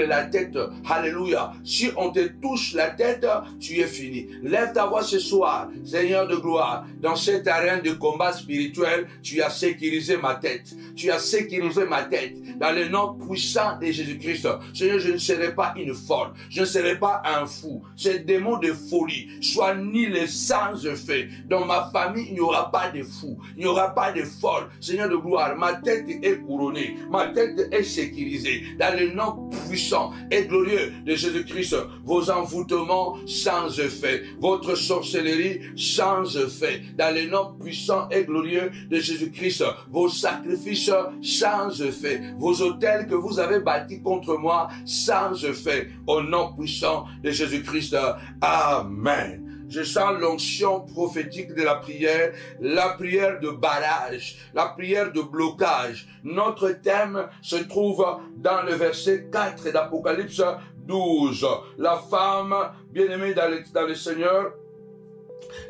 la tête, alléluia, si on te touche la tête, tu es fini. Lève ta voix ce soir, Seigneur de gloire, dans cette arène de combat spirituel, tu as sécurisé ma tête, tu as sécurisé ma tête, dans le nom puissant de Jésus-Christ. Seigneur, je ne serai pas une folle, je ne serai pas un fou, ces démons de folie soient nulles sans effet. Dans ma famille, il n'y aura pas de fous, il n'y aura pas de folles. Seigneur de gloire, ma tête est couronnée, ma tête est sécurisée, dans le nom puissant et glorieux de Jésus-Christ. Vos envoûtements sans effet, votre sorcellerie sans effet, dans le nom puissant et glorieux de Jésus-Christ. Vos sacrifices sans effet, vos autels que vous avez bâtis contre moi sans effet, au nom puissant de Jésus-Christ. Amen. Je sens l'onction prophétique de la prière de barrage, la prière de blocage. Notre thème se trouve dans le verset 4 d'Apocalypse 12. La femme bien-aimée dans le Seigneur,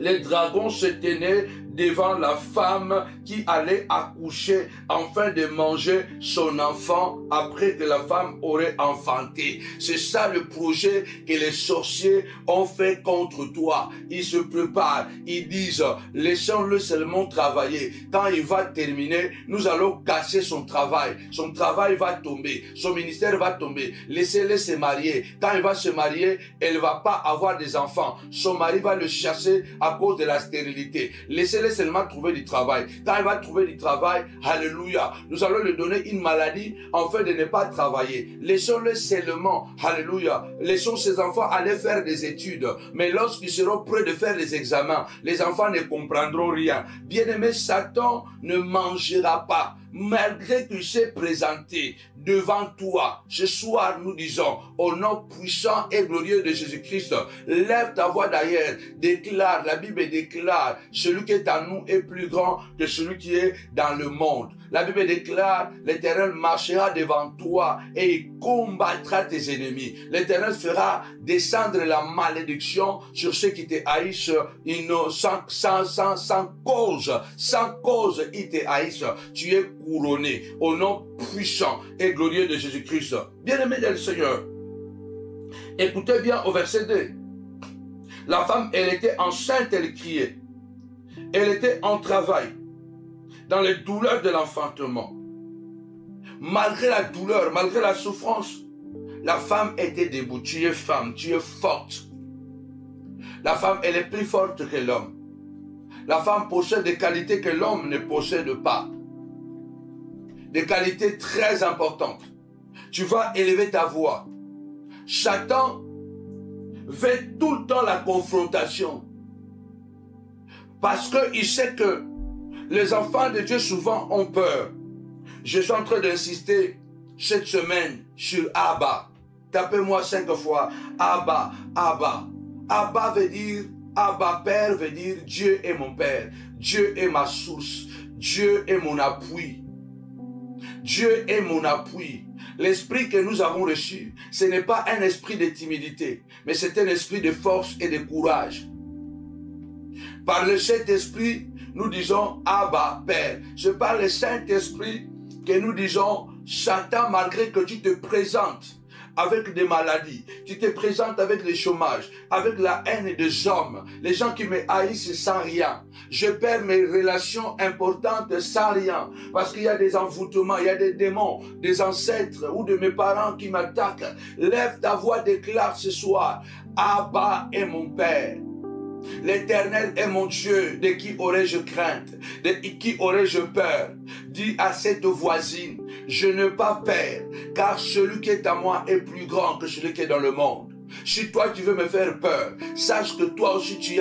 les dragons se tenaient devant la femme qui allait accoucher afin de manger son enfant après que la femme aurait enfanté. C'est ça le projet que les sorciers ont fait contre toi. Ils se préparent, ils disent, laissons-le seulement travailler. Quand il va terminer, nous allons casser son travail. Son travail va tomber, son ministère va tomber. Laissez-le se marier. Quand il va se marier, elle ne va pas avoir des enfants. Son mari va le chasser à cause de la stérilité. Laissez-le seulement trouver du travail. Quand il va trouver du travail, alléluia, nous allons lui donner une maladie afin de ne pas travailler. Laissons-le seulement, alléluia, laissons ces enfants aller faire des études. Mais lorsqu'ils seront prêts de faire les examens, les enfants ne comprendront rien. Bien-aimé, Satan ne mangera pas. Malgré qu'il s'est présenté devant toi, ce soir nous disons, au nom puissant et glorieux de Jésus-Christ, lève ta voix d'ailleurs, déclare, la Bible déclare, celui qui est en nous est plus grand que celui qui est dans le monde. La Bible déclare, l'Éternel marchera devant toi et il combattra tes ennemis. L'Éternel fera descendre la malédiction sur ceux qui te haïssent, sans cause. Sans cause, ils te haïssent. Tu es couronné au nom puissant et glorieux de Jésus-Christ. Bien-aimé dans le Seigneur, écoutez bien au verset 2. La femme, elle était enceinte, elle criait. Elle était en travail, dans les douleurs de l'enfantement. Malgré la douleur, malgré la souffrance, la femme était debout. Tu es femme, tu es forte. La femme, elle est plus forte que l'homme. La femme possède des qualités que l'homme ne possède pas. Des qualités très importantes. Tu vas élever ta voix. Satan fait tout le temps la confrontation. Parce qu'il sait que les enfants de Dieu souvent ont peur. Je suis en train d'insister cette semaine sur Abba. Tapez-moi 5 fois. Abba, Abba. Abba veut dire, Abba Père veut dire Dieu est mon Père. Dieu est ma source. Dieu est mon appui. Dieu est mon appui. L'esprit que nous avons reçu, ce n'est pas un esprit de timidité, mais c'est un esprit de force et de courage. Par le Saint-Esprit, nous disons Abba, Père. C'est par le Saint-Esprit que nous disons Satan, malgré que tu te présentes avec des maladies, tu te présentes avec le chômage, avec la haine des hommes, les gens qui me haïssent sans rien. Je perds mes relations importantes sans rien, parce qu'il y a des envoûtements, il y a des démons, des ancêtres ou de mes parents qui m'attaquent. Lève ta voix, déclare ce soir, Abba est mon Père. L'Éternel est mon Dieu, de qui aurais-je crainte, de qui aurais-je peur? Dis à cette voisine, je n'ai pas peur, car celui qui est à moi est plus grand que celui qui est dans le monde. Si toi tu veux me faire peur, sache que toi aussi tu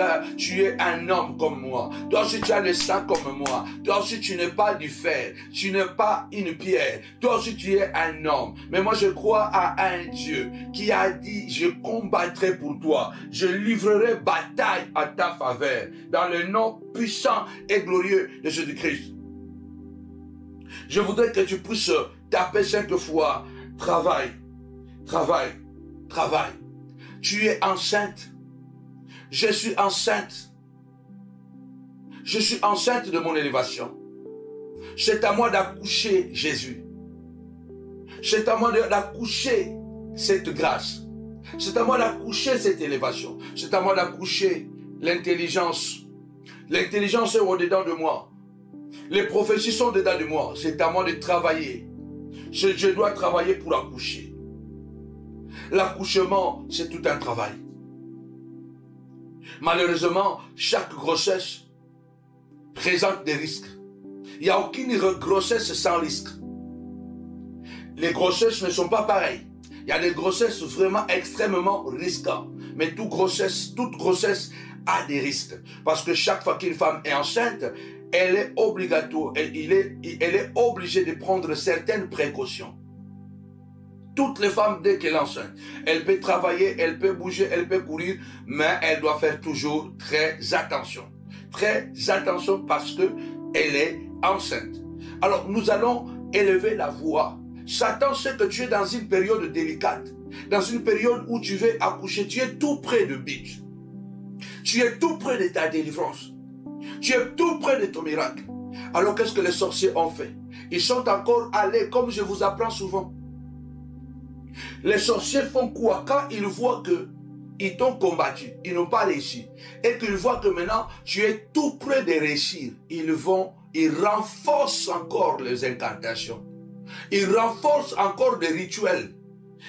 es un homme comme moi. Toi aussi tu as le sang comme moi. Toi aussi tu n'es pas du fer. Tu n'es pas une pierre. Toi aussi tu es un homme. Mais moi je crois à un Dieu qui a dit, je combattrai pour toi. Je livrerai bataille à ta faveur. Dans le nom puissant et glorieux de Jésus-Christ. Je voudrais que tu puisses taper 5 fois. Travail, travail, travail. Tu es enceinte. Je suis enceinte. Je suis enceinte de mon élévation. C'est à moi d'accoucher Jésus. C'est à moi d'accoucher cette grâce. C'est à moi d'accoucher cette élévation. C'est à moi d'accoucher l'intelligence. L'intelligence est au-dedans de moi. Les prophéties sont dedans de moi. C'est à moi de travailler. Je dois travailler pour accoucher. L'accouchement, c'est tout un travail. Malheureusement, chaque grossesse présente des risques. Il n'y a aucune grossesse sans risque. Les grossesses ne sont pas pareilles. Il y a des grossesses vraiment extrêmement risquantes. Mais toute grossesse a des risques. Parce que chaque fois qu'une femme est enceinte, elle est obligatoire, elle est obligée de prendre certaines précautions. Toutes les femmes, dès qu'elle est enceinte, elle peut travailler, elle peut bouger, elle peut courir, mais elle doit faire toujours très attention. Très attention parce que elle est enceinte. Alors, nous allons élever la voix. Satan sait que tu es dans une période délicate, dans une période où tu veux accoucher, tu es tout près de but. Tu es tout près de ta délivrance. Tu es tout près de ton miracle. Alors, qu'est-ce que les sorciers ont fait? Ils sont encore allés, comme je vous apprends souvent. Les sorciers font quoi? Quand ils voient que ils t'ont combattu, ils n'ont pas réussi, et qu'ils voient que maintenant tu es tout près de réussir, ils renforcent encore les incantations, ils renforcent encore des rituels,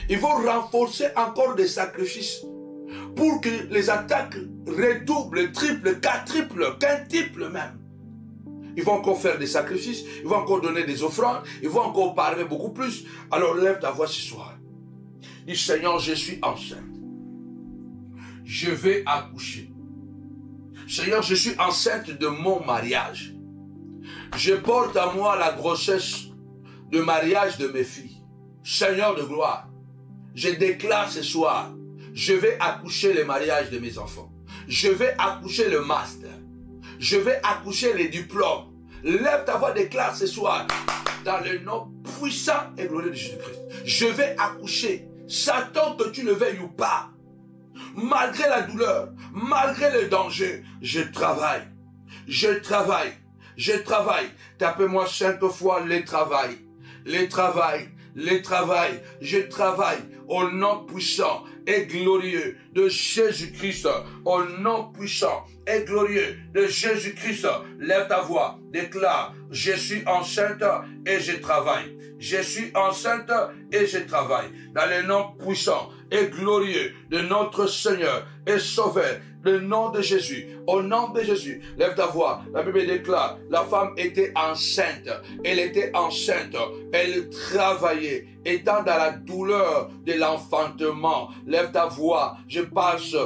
ils vont renforcer encore des sacrifices pour que les attaques redoublent, triplent, quadruplent, quintuplent même. Ils vont encore faire des sacrifices, ils vont encore donner des offrandes, ils vont encore parler beaucoup plus. Alors lève ta voix ce soir. Dis, Seigneur, je suis enceinte. Je vais accoucher. Seigneur, je suis enceinte de mon mariage. Je porte à moi la grossesse de mariage de mes filles. Seigneur de gloire, je déclare ce soir, je vais accoucher le mariage de mes enfants. Je vais accoucher le master. Je vais accoucher les diplômes. Lève ta voix, déclare ce soir, dans le nom puissant et glorieux de Jésus-Christ. Je vais accoucher. Satan, que tu le veuilles ou pas, malgré la douleur, malgré le danger, je travaille. Je travaille. Je travaille. Tapez-moi 5 fois les travail. Les travail. Les travail. Je travaille au nom puissant et glorieux de Jésus-Christ. Au nom puissant et glorieux de Jésus-Christ. Lève ta voix. Déclare, je suis enceinte et je travaille. Je suis enceinte et je travaille. Dans le nom puissant et glorieux de notre Seigneur et Sauveur, le nom de Jésus, au nom de Jésus, lève ta voix. La Bible déclare, la femme était enceinte. Elle était enceinte. Elle travaillait, étant dans la douleur de l'enfantement. Lève ta voix. Je passe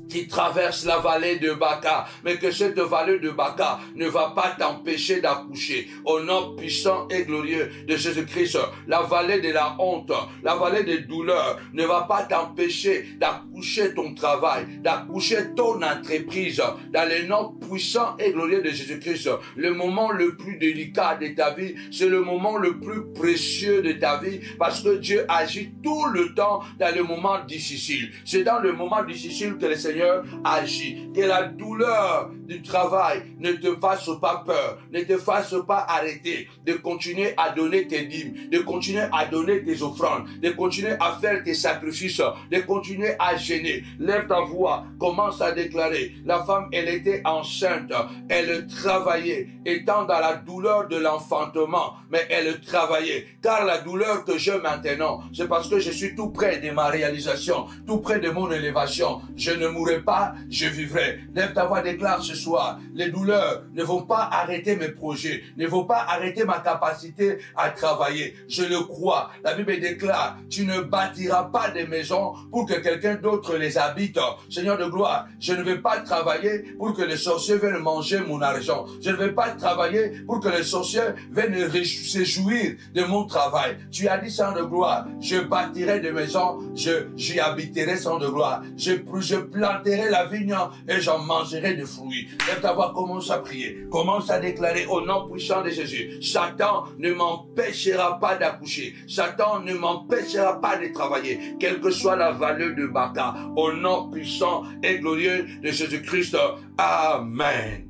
qui traverse la vallée de Baca, mais que cette vallée de Baca ne va pas t'empêcher d'accoucher. Au nom puissant et glorieux de Jésus-Christ, la vallée de la honte, la vallée des douleurs ne va pas t'empêcher d'accoucher ton travail, d'accoucher ton entreprise. Dans le nom puissant et glorieux de Jésus-Christ, le moment le plus délicat de ta vie, c'est le moment le plus précieux de ta vie, parce que Dieu agit tout le temps dans le moment difficile. C'est dans le moment difficile que le Seigneur agit. Que la douleur du travail ne te fasse pas peur, ne te fasse pas arrêter de continuer à donner tes dîmes, de continuer à donner tes offrandes, de continuer à faire tes sacrifices, de continuer à gêner. Lève ta voix, commence à déclarer. La femme, elle était enceinte, elle travaillait, étant dans la douleur de l'enfantement, mais elle travaillait. Car la douleur que j'ai maintenant, c'est parce que je suis tout près de ma réalisation, tout près de mon élévation. Je ne mourrai pas, je vivrai. Lève ta voix, déclare ce soir. Les douleurs ne vont pas arrêter mes projets, ne vont pas arrêter ma capacité à travailler. Je le crois. La Bible déclare, tu ne bâtiras pas des maisons pour que quelqu'un d'autre les habite. Seigneur de gloire, je ne vais pas travailler pour que les sorciers viennent manger mon argent. Je ne vais pas travailler pour que les sorciers viennent se jouir de mon travail. Tu as dit, Seigneur de gloire, je bâtirai des maisons, j'y habiterai, Seigneur de gloire. Je planterai la vigne et j'en mangerai des fruits. Lève ta voix, commence à prier. Commence à déclarer au nom puissant de Jésus. Satan ne m'empêchera pas d'accoucher. Satan ne m'empêchera pas de travailler. Quelle que soit la vallée de Baca. Au nom puissant et glorieux de Jésus-Christ. Amen.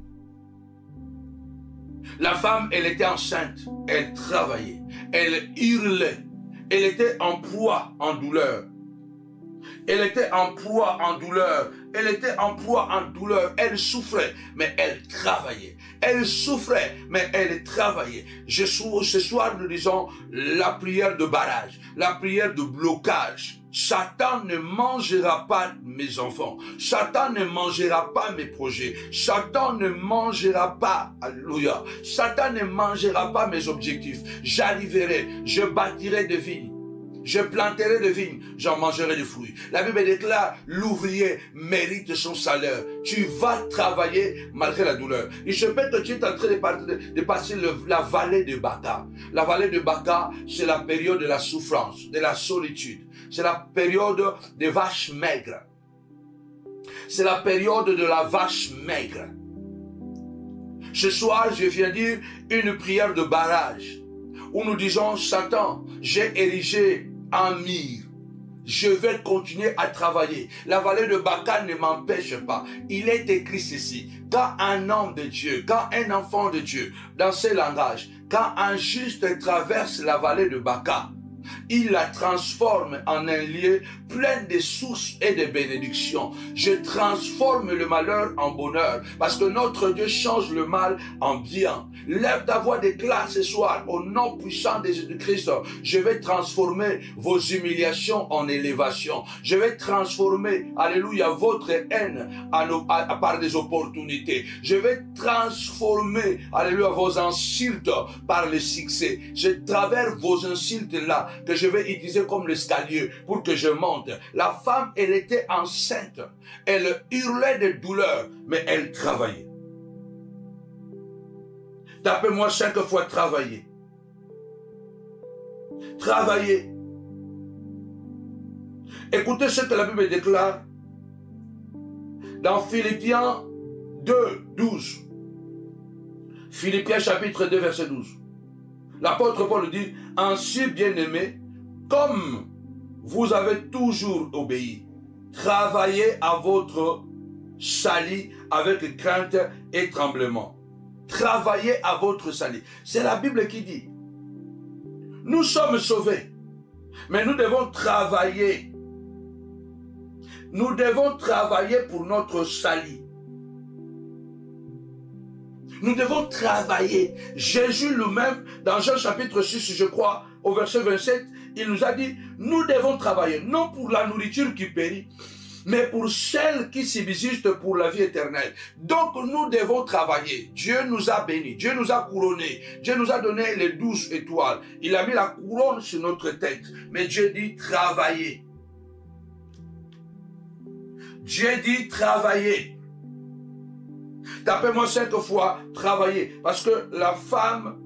La femme, elle était enceinte. Elle travaillait. Elle hurlait. Elle était en proie, en douleur. Elle était en proie, en douleur. Elle était en proie, en douleur. Elle souffrait, mais elle travaillait. Elle souffrait, mais elle travaillait. Ce soir, nous disons la prière de barrage, la prière de blocage. Satan ne mangera pas mes enfants. Satan ne mangera pas mes projets. Satan ne mangera pas, alléluia. Satan ne mangera pas mes objectifs. J'arriverai, je bâtirai des vignes. Je planterai des vignes, j'en mangerai des fruits. La Bible déclare, l'ouvrier mérite son salaire. Tu vas travailler malgré la douleur. Il se peut que tu es en train de passer la vallée de Baca. La vallée de Baca, c'est la période de la souffrance, de la solitude. C'est la période des vaches maigres. C'est la période de la vache maigre. Ce soir, je viens dire une prière de barrage où nous disons, Satan, j'ai érigé un mur. Je vais continuer à travailler. La vallée de Baca ne m'empêche pas. Il est écrit ceci. Quand un homme de Dieu, quand un enfant de Dieu, dans ce langage, quand un juste traverse la vallée de Baca, il la transforme en un lieu plein de sources et de bénédictions. Je transforme le malheur en bonheur parce que notre Dieu change le mal en bien. Lève ta voix, déclare ce soir au nom puissant de Jésus-Christ. Je vais transformer vos humiliations en élévation. Je vais transformer, alléluia, votre haine par des opportunités. Je vais transformer, alléluia, vos insultes par le succès. C'est à travers vos insultes là que je vais utiliser comme l'escalier pour que je monte. La femme, elle était enceinte. Elle hurlait de douleur, mais elle travaillait. Tapez-moi 5 fois travailler. Travailler. Écoutez ce que la Bible déclare dans Philippiens 2, 12. Philippiens chapitre 2, verset 12. L'apôtre Paul dit, ainsi bien-aimés, comme vous avez toujours obéi, travaillez à votre salut avec crainte et tremblement. Travaillez à votre salut. C'est la Bible qui dit, nous sommes sauvés, mais nous devons travailler. Nous devons travailler pour notre salut. Nous devons travailler. Jésus lui-même, dans Jean chapitre 6, je crois, au verset 27, il nous a dit, nous devons travailler, non pour la nourriture qui périt, mais pour celle qui subsiste pour la vie éternelle. Donc nous devons travailler. Dieu nous a bénis, Dieu nous a couronnés, Dieu nous a donné les 12 étoiles. Il a mis la couronne sur notre tête. Mais Dieu dit travailler. Dieu dit travailler. Tapez-moi 5 fois travailler. Parce que la femme,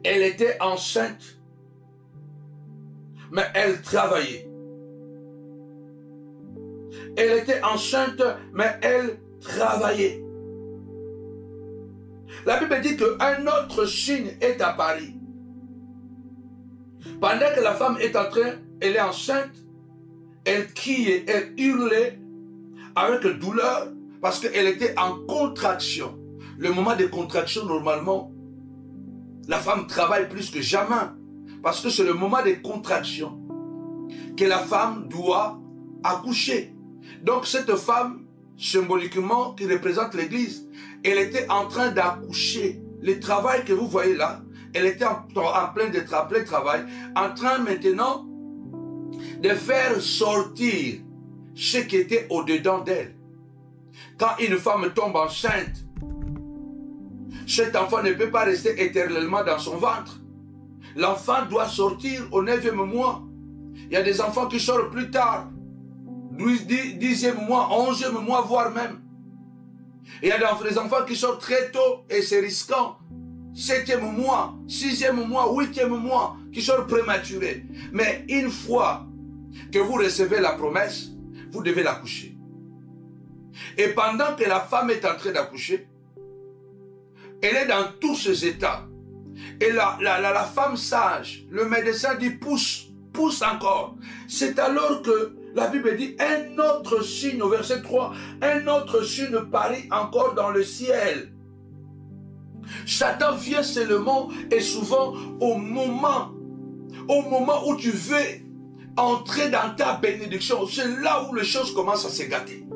elle était enceinte, mais elle travaillait. Elle était enceinte, mais elle travaillait. La Bible dit qu'un autre signe est apparu. Pendant que la femme est en train, elle est enceinte, elle criait, elle hurlait avec douleur parce qu'elle était en contraction. Le moment de contraction, normalement, la femme travaille plus que jamais parce que c'est le moment de contraction que la femme doit accoucher. Donc cette femme, symboliquement, qui représente l'église, elle était en train d'accoucher. Le travail que vous voyez là, elle était en plein travail, en train maintenant de faire sortir ce qui était au-dedans d'elle. Quand une femme tombe enceinte, cet enfant ne peut pas rester éternellement dans son ventre. L'enfant doit sortir au 9e mois. Il y a des enfants qui sortent plus tard, 10e mois, 11e mois, voire même. Il y a des enfants qui sortent très tôt et c'est risquant. 7e mois, 6e mois, 8e mois, qui sortent prématurés. Mais une fois que vous recevez la promesse, vous devez l'accoucher. Et pendant que la femme est en train d'accoucher, elle est dans tous ses états. Et la femme sage, le médecin dit pousse, pousse encore. C'est alors que la Bible dit un autre signe, au verset 3, un autre signe paraît encore dans le ciel. Satan vient seulement et souvent au moment où tu veux entrer dans ta bénédiction. C'est là où les choses commencent à se gâter.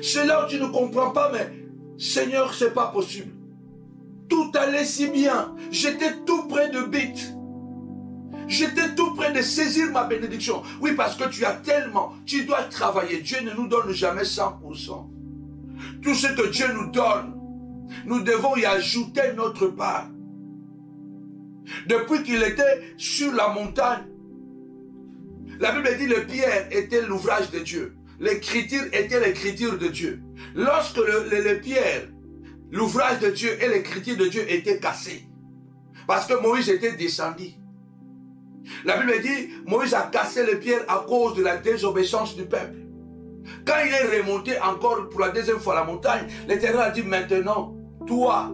C'est là où tu ne comprends pas, mais Seigneur, c'est pas possible. Tout allait si bien. J'étais tout près de bite. J'étais tout près de saisir ma bénédiction. Oui, parce que tu dois travailler. Dieu ne nous donne jamais 100%. Tout ce que Dieu nous donne, nous devons y ajouter notre part. Depuis qu'il était sur la montagne, la Bible dit que le pierre était l'ouvrage de Dieu. L'écriture était l'écriture de Dieu. Lorsque le pierre, l'ouvrage de Dieu et l'écriture de Dieu étaient cassés, parce que Moïse était descendu. La Bible dit, Moïse a cassé les pierres à cause de la désobéissance du peuple. Quand il est remonté encore pour la deuxième fois à la montagne, l'Éternel a dit, maintenant, toi,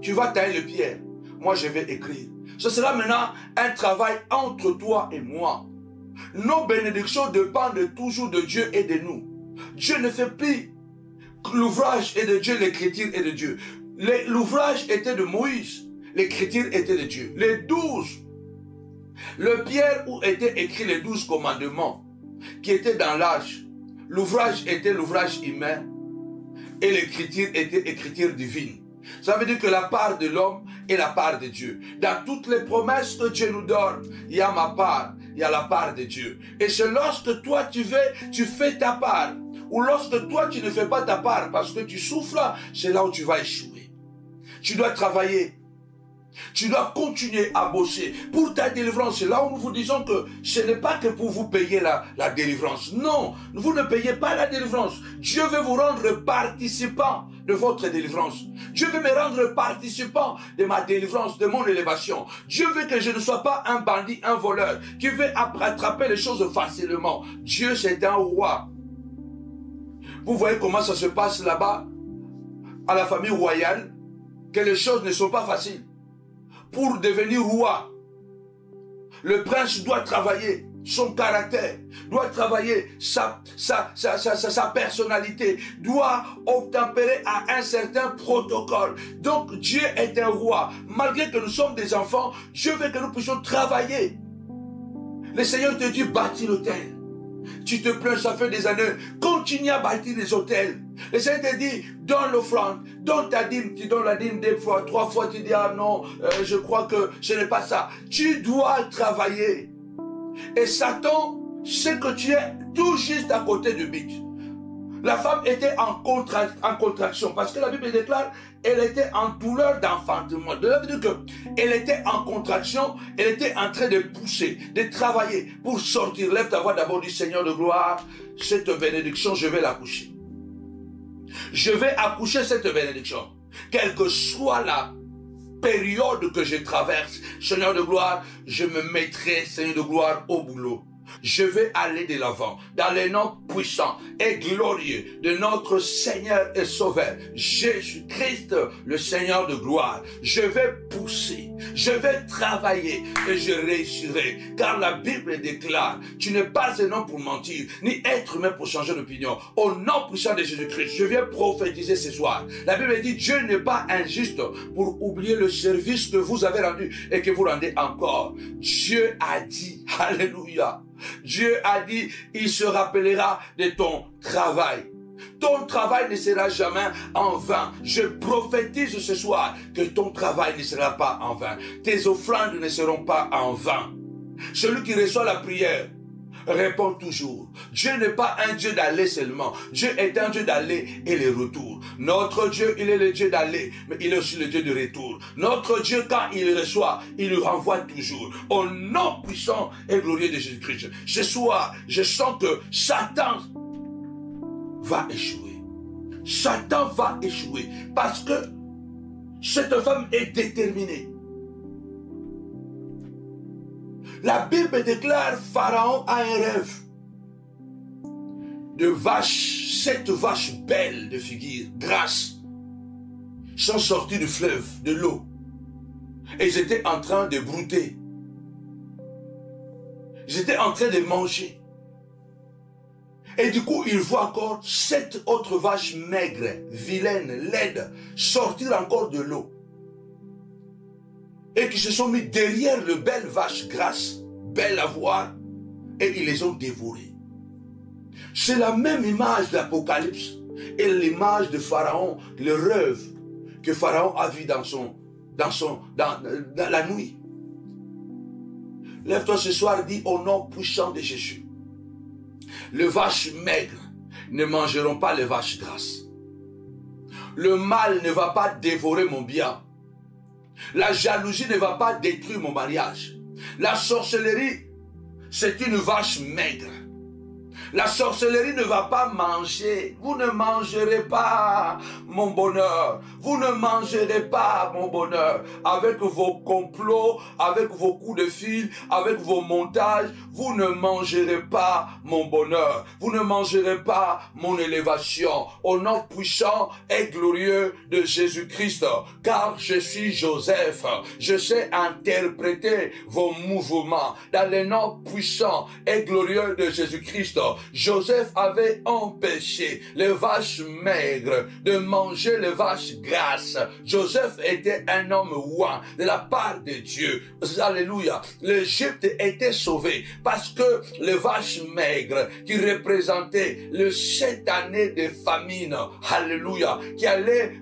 tu vas tailler les pierres. Moi, je vais écrire. Ce sera maintenant un travail entre toi et moi. Nos bénédictions dépendent toujours de Dieu et de nous. Dieu ne fait plus. L'ouvrage est de Dieu, l'écriture est de Dieu. L'ouvrage était de Moïse, l'écriture était de Dieu. Les 12, le pierre où étaient écrits les 12 commandements, qui étaient dans l'âge, l'ouvrage était l'ouvrage humain et l'écriture était écriture divine. Ça veut dire que la part de l'homme est la part de Dieu. Dans toutes les promesses que Dieu nous donne, il y a ma part, il y a la part de Dieu. Et c'est lorsque toi tu fais ta part, ou lorsque toi tu ne fais pas ta part parce que tu souffres, c'est là où tu vas échouer. Tu dois travailler. Tu dois continuer à bosser pour ta délivrance. C'est là où nous vous disons que ce n'est pas que pour vous payer la délivrance. Non, vous ne payez pas la délivrance. Dieu veut vous rendre participant de votre délivrance. Dieu veut me rendre participant de ma délivrance, de mon élévation. Dieu veut que je ne sois pas un bandit, un voleur, qui veut attraper les choses facilement. Dieu, c'est un roi. Vous voyez comment ça se passe là-bas, à la famille royale, que les choses ne sont pas faciles. Pour devenir roi, le prince doit travailler son caractère, doit travailler sa personnalité, doit obtempérer à un certain protocole. Donc Dieu est un roi. Malgré que nous sommes des enfants, Dieu veut que nous puissions travailler. Le Seigneur te dit, bâtis l'autel. Tu te plains, ça fait des années. Continue à bâtir des hôtels. Le Seigneur te dit, donne l'offrande, donne ta dîme. Tu donnes la dîme 2 fois, 3 fois, tu dis, ah non, je crois que ce n'est pas ça. Tu dois travailler. Et Satan sait que tu es tout juste à côté du but. La femme était en contraction, parce que la Bible déclare, elle était en douleur d'enfantement. Ça veut dire qu'elle était en contraction, elle était en train de pousser, de travailler pour sortir. Lève ta voix d'abord du Seigneur de gloire, cette bénédiction, je vais l'accoucher. Je vais accoucher cette bénédiction. Quelle que soit la période que je traverse, Seigneur de gloire, je me mettrai, Seigneur de gloire, au boulot. Je vais aller de l'avant, dans le nom puissant et glorieux de notre Seigneur et Sauveur, Jésus-Christ, le Seigneur de gloire. Je vais pousser, je vais travailler et je réussirai. Car la Bible déclare, tu n'es pas un homme pour mentir, ni être humain pour changer d'opinion. Au nom puissant de Jésus-Christ, je viens prophétiser ce soir. La Bible dit, Dieu n'est pas injuste pour oublier le service que vous avez rendu et que vous rendez encore. Dieu a dit, alléluia, Dieu a dit, il se rappellera de ton travail. Ton travail ne sera jamais en vain. Je prophétise ce soir que ton travail ne sera pas en vain. Tes offrandes ne seront pas en vain. Celui qui reçoit la prière répond toujours. Dieu n'est pas un Dieu d'aller seulement. Dieu est un Dieu d'aller et le retour. Notre Dieu, il est le Dieu d'aller, mais il est aussi le Dieu de retour. Notre Dieu, quand il reçoit, il le renvoie toujours. Au nom puissant et glorieux de Jésus-Christ. Ce soir, je sens que Satan va échouer. Satan va échouer. Parce que cette femme est déterminée. La Bible déclare, Pharaon a un rêve de vaches, 7 vaches belles de figure, grasses, sont sorties du fleuve, de l'eau. Et ils étaient en train de brouter. Ils étaient en train de manger. Et du coup, il voit encore 7 autres vaches maigres, vilaines, laides, sortir encore de l'eau. Et qui se sont mis derrière le belle vache grasse, belle à voir, et ils les ont dévorées. C'est la même image d'Apocalypse et l'image de Pharaon, le rêve que Pharaon a vu dans la nuit. Lève-toi ce soir et dis au nom puissant de Jésus. Les vaches maigres ne mangeront pas les vaches grasses. Le mal ne va pas dévorer mon bien. La jalousie ne va pas détruire mon mariage. La sorcellerie, c'est une vache maigre. La sorcellerie ne va pas manger. Vous ne mangerez pas mon bonheur. Vous ne mangerez pas mon bonheur. Avec vos complots, avec vos coups de fil, avec vos montages, vous ne mangerez pas mon bonheur. Vous ne mangerez pas mon élévation. Au nom puissant et glorieux de Jésus-Christ. Car je suis Joseph. Je sais interpréter vos mouvements. Dans le nom puissant et glorieux de Jésus-Christ. Joseph avait empêché les vaches maigres de manger les vaches grasses. Joseph était un homme ouin de la part de Dieu. Alléluia. L'Égypte était sauvée parce que les vaches maigres qui représentaient les 7 années de famine, alléluia, qui allait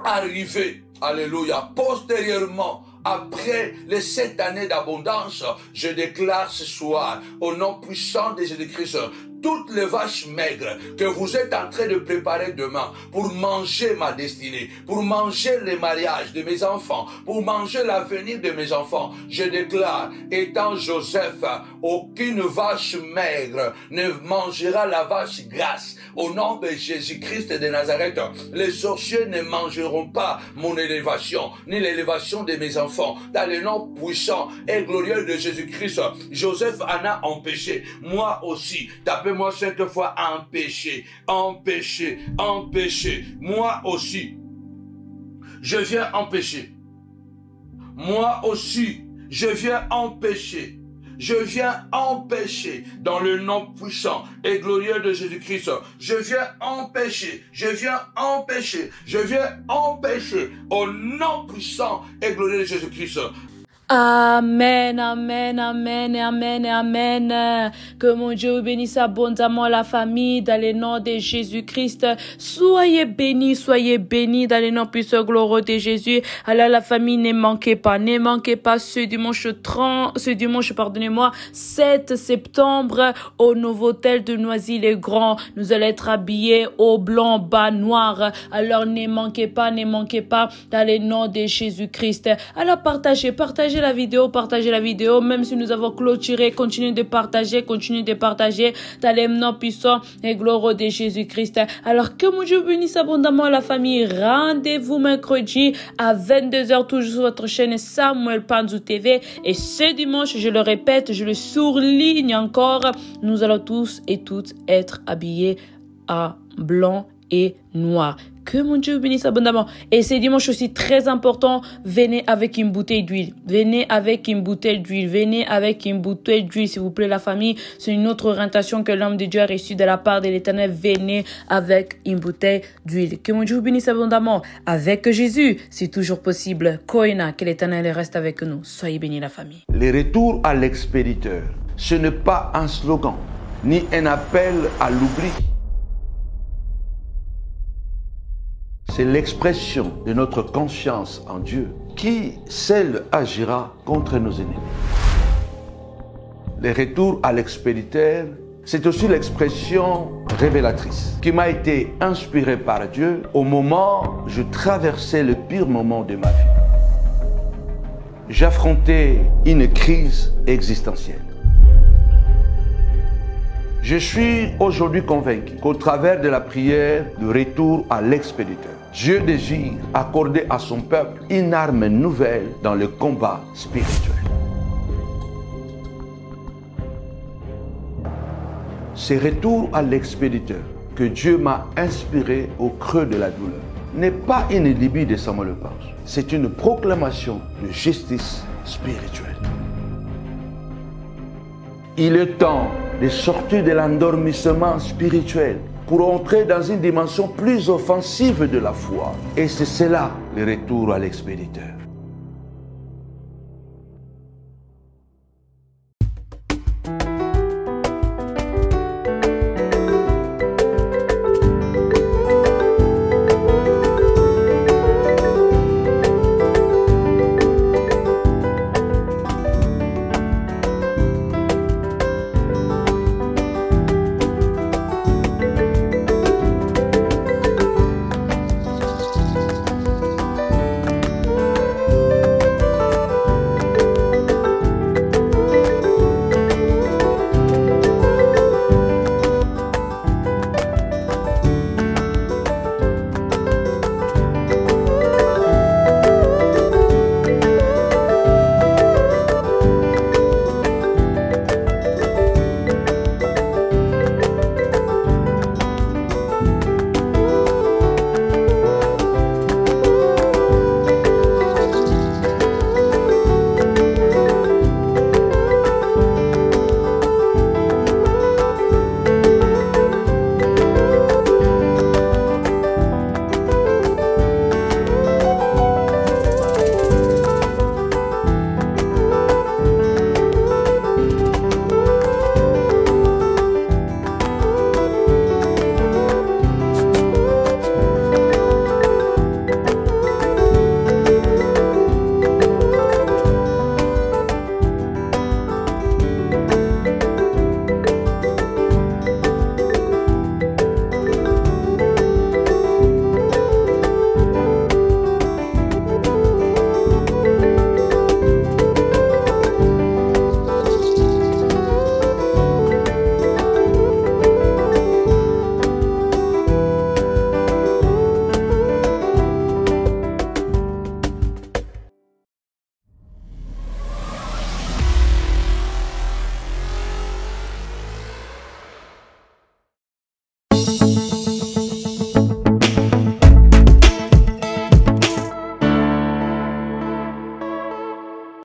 arriver, alléluia, postérieurement, après les 7 années d'abondance, je déclare ce soir, au nom puissant de Jésus-Christ, toutes les vaches maigres que vous êtes en train de préparer demain pour manger ma destinée, pour manger les mariages de mes enfants, pour manger l'avenir de mes enfants, je déclare, étant Joseph, aucune vache maigre ne mangera la vache grasse. Au nom de Jésus-Christ de Nazareth, les sorciers ne mangeront pas mon élévation, ni l'élévation de mes enfants. Dans le nom puissant et glorieux de Jésus-Christ, Joseph en a empêché. Moi aussi, tapez-moi 5 fois empêcher, empêcher, empêcher. Moi aussi, je viens empêcher. Moi aussi, je viens empêcher. Je viens empêcher dans le nom puissant et glorieux de Jésus-Christ. Je viens empêcher, je viens empêcher, je viens empêcher au nom puissant et glorieux de Jésus-Christ. Amen, amen, amen, amen, amen. Que mon Dieu bénisse abondamment la famille dans le nom de Jésus-Christ. Soyez bénis dans le nom puissant glorieux de Jésus. Alors la famille, ne manquez pas ce dimanche 7 septembre au Novotel de Noisy-le-Grand. Nous allons être habillés au blanc, bas noir. Alors ne manquez pas dans le nom de Jésus-Christ. Alors partagez la vidéo, même si nous avons clôturé, continuez de partager dans les noms puissants et glorieux de Jésus-Christ. Alors que mon Dieu bénisse abondamment la famille. Rendez-vous mercredi à 22h, toujours sur votre chaîne Samuel Panzou TV. Et ce dimanche, je le répète, je le souligne encore, nous allons tous et toutes être habillés à blanc et noir. Que mon Dieu vous bénisse abondamment. Et c'est dimanche aussi très important. Venez avec une bouteille d'huile. Venez avec une bouteille d'huile. Venez avec une bouteille d'huile, s'il vous plaît, la famille. C'est une autre orientation que l'homme de Dieu a reçue de la part de l'Éternel. Venez avec une bouteille d'huile. Que mon Dieu vous bénisse abondamment. Avec Jésus, c'est toujours possible. Koina, que l'Éternel reste avec nous. Soyez bénis, la famille. Le retour à l'expéditeur, ce n'est pas un slogan, ni un appel à l'oubli. C'est l'expression de notre confiance en Dieu qui, seul, agira contre nos ennemis. Le retour à l'expéditeur, c'est aussi l'expression révélatrice qui m'a été inspirée par Dieu au moment où je traversais le pire moment de ma vie. J'affrontais une crise existentielle. Je suis aujourd'hui convaincu qu'au travers de la prière de retour à l'expéditeur, Dieu désire accorder à son peuple une arme nouvelle dans le combat spirituel. Ce retour à l'expéditeur que Dieu m'a inspiré au creux de la douleur n'est pas une lubie de Samuel Lepage. C'est une proclamation de justice spirituelle. Il est temps de sortir de l'endormissement spirituel pour entrer dans une dimension plus offensive de la foi. Et c'est cela le retour à l'expéditeur.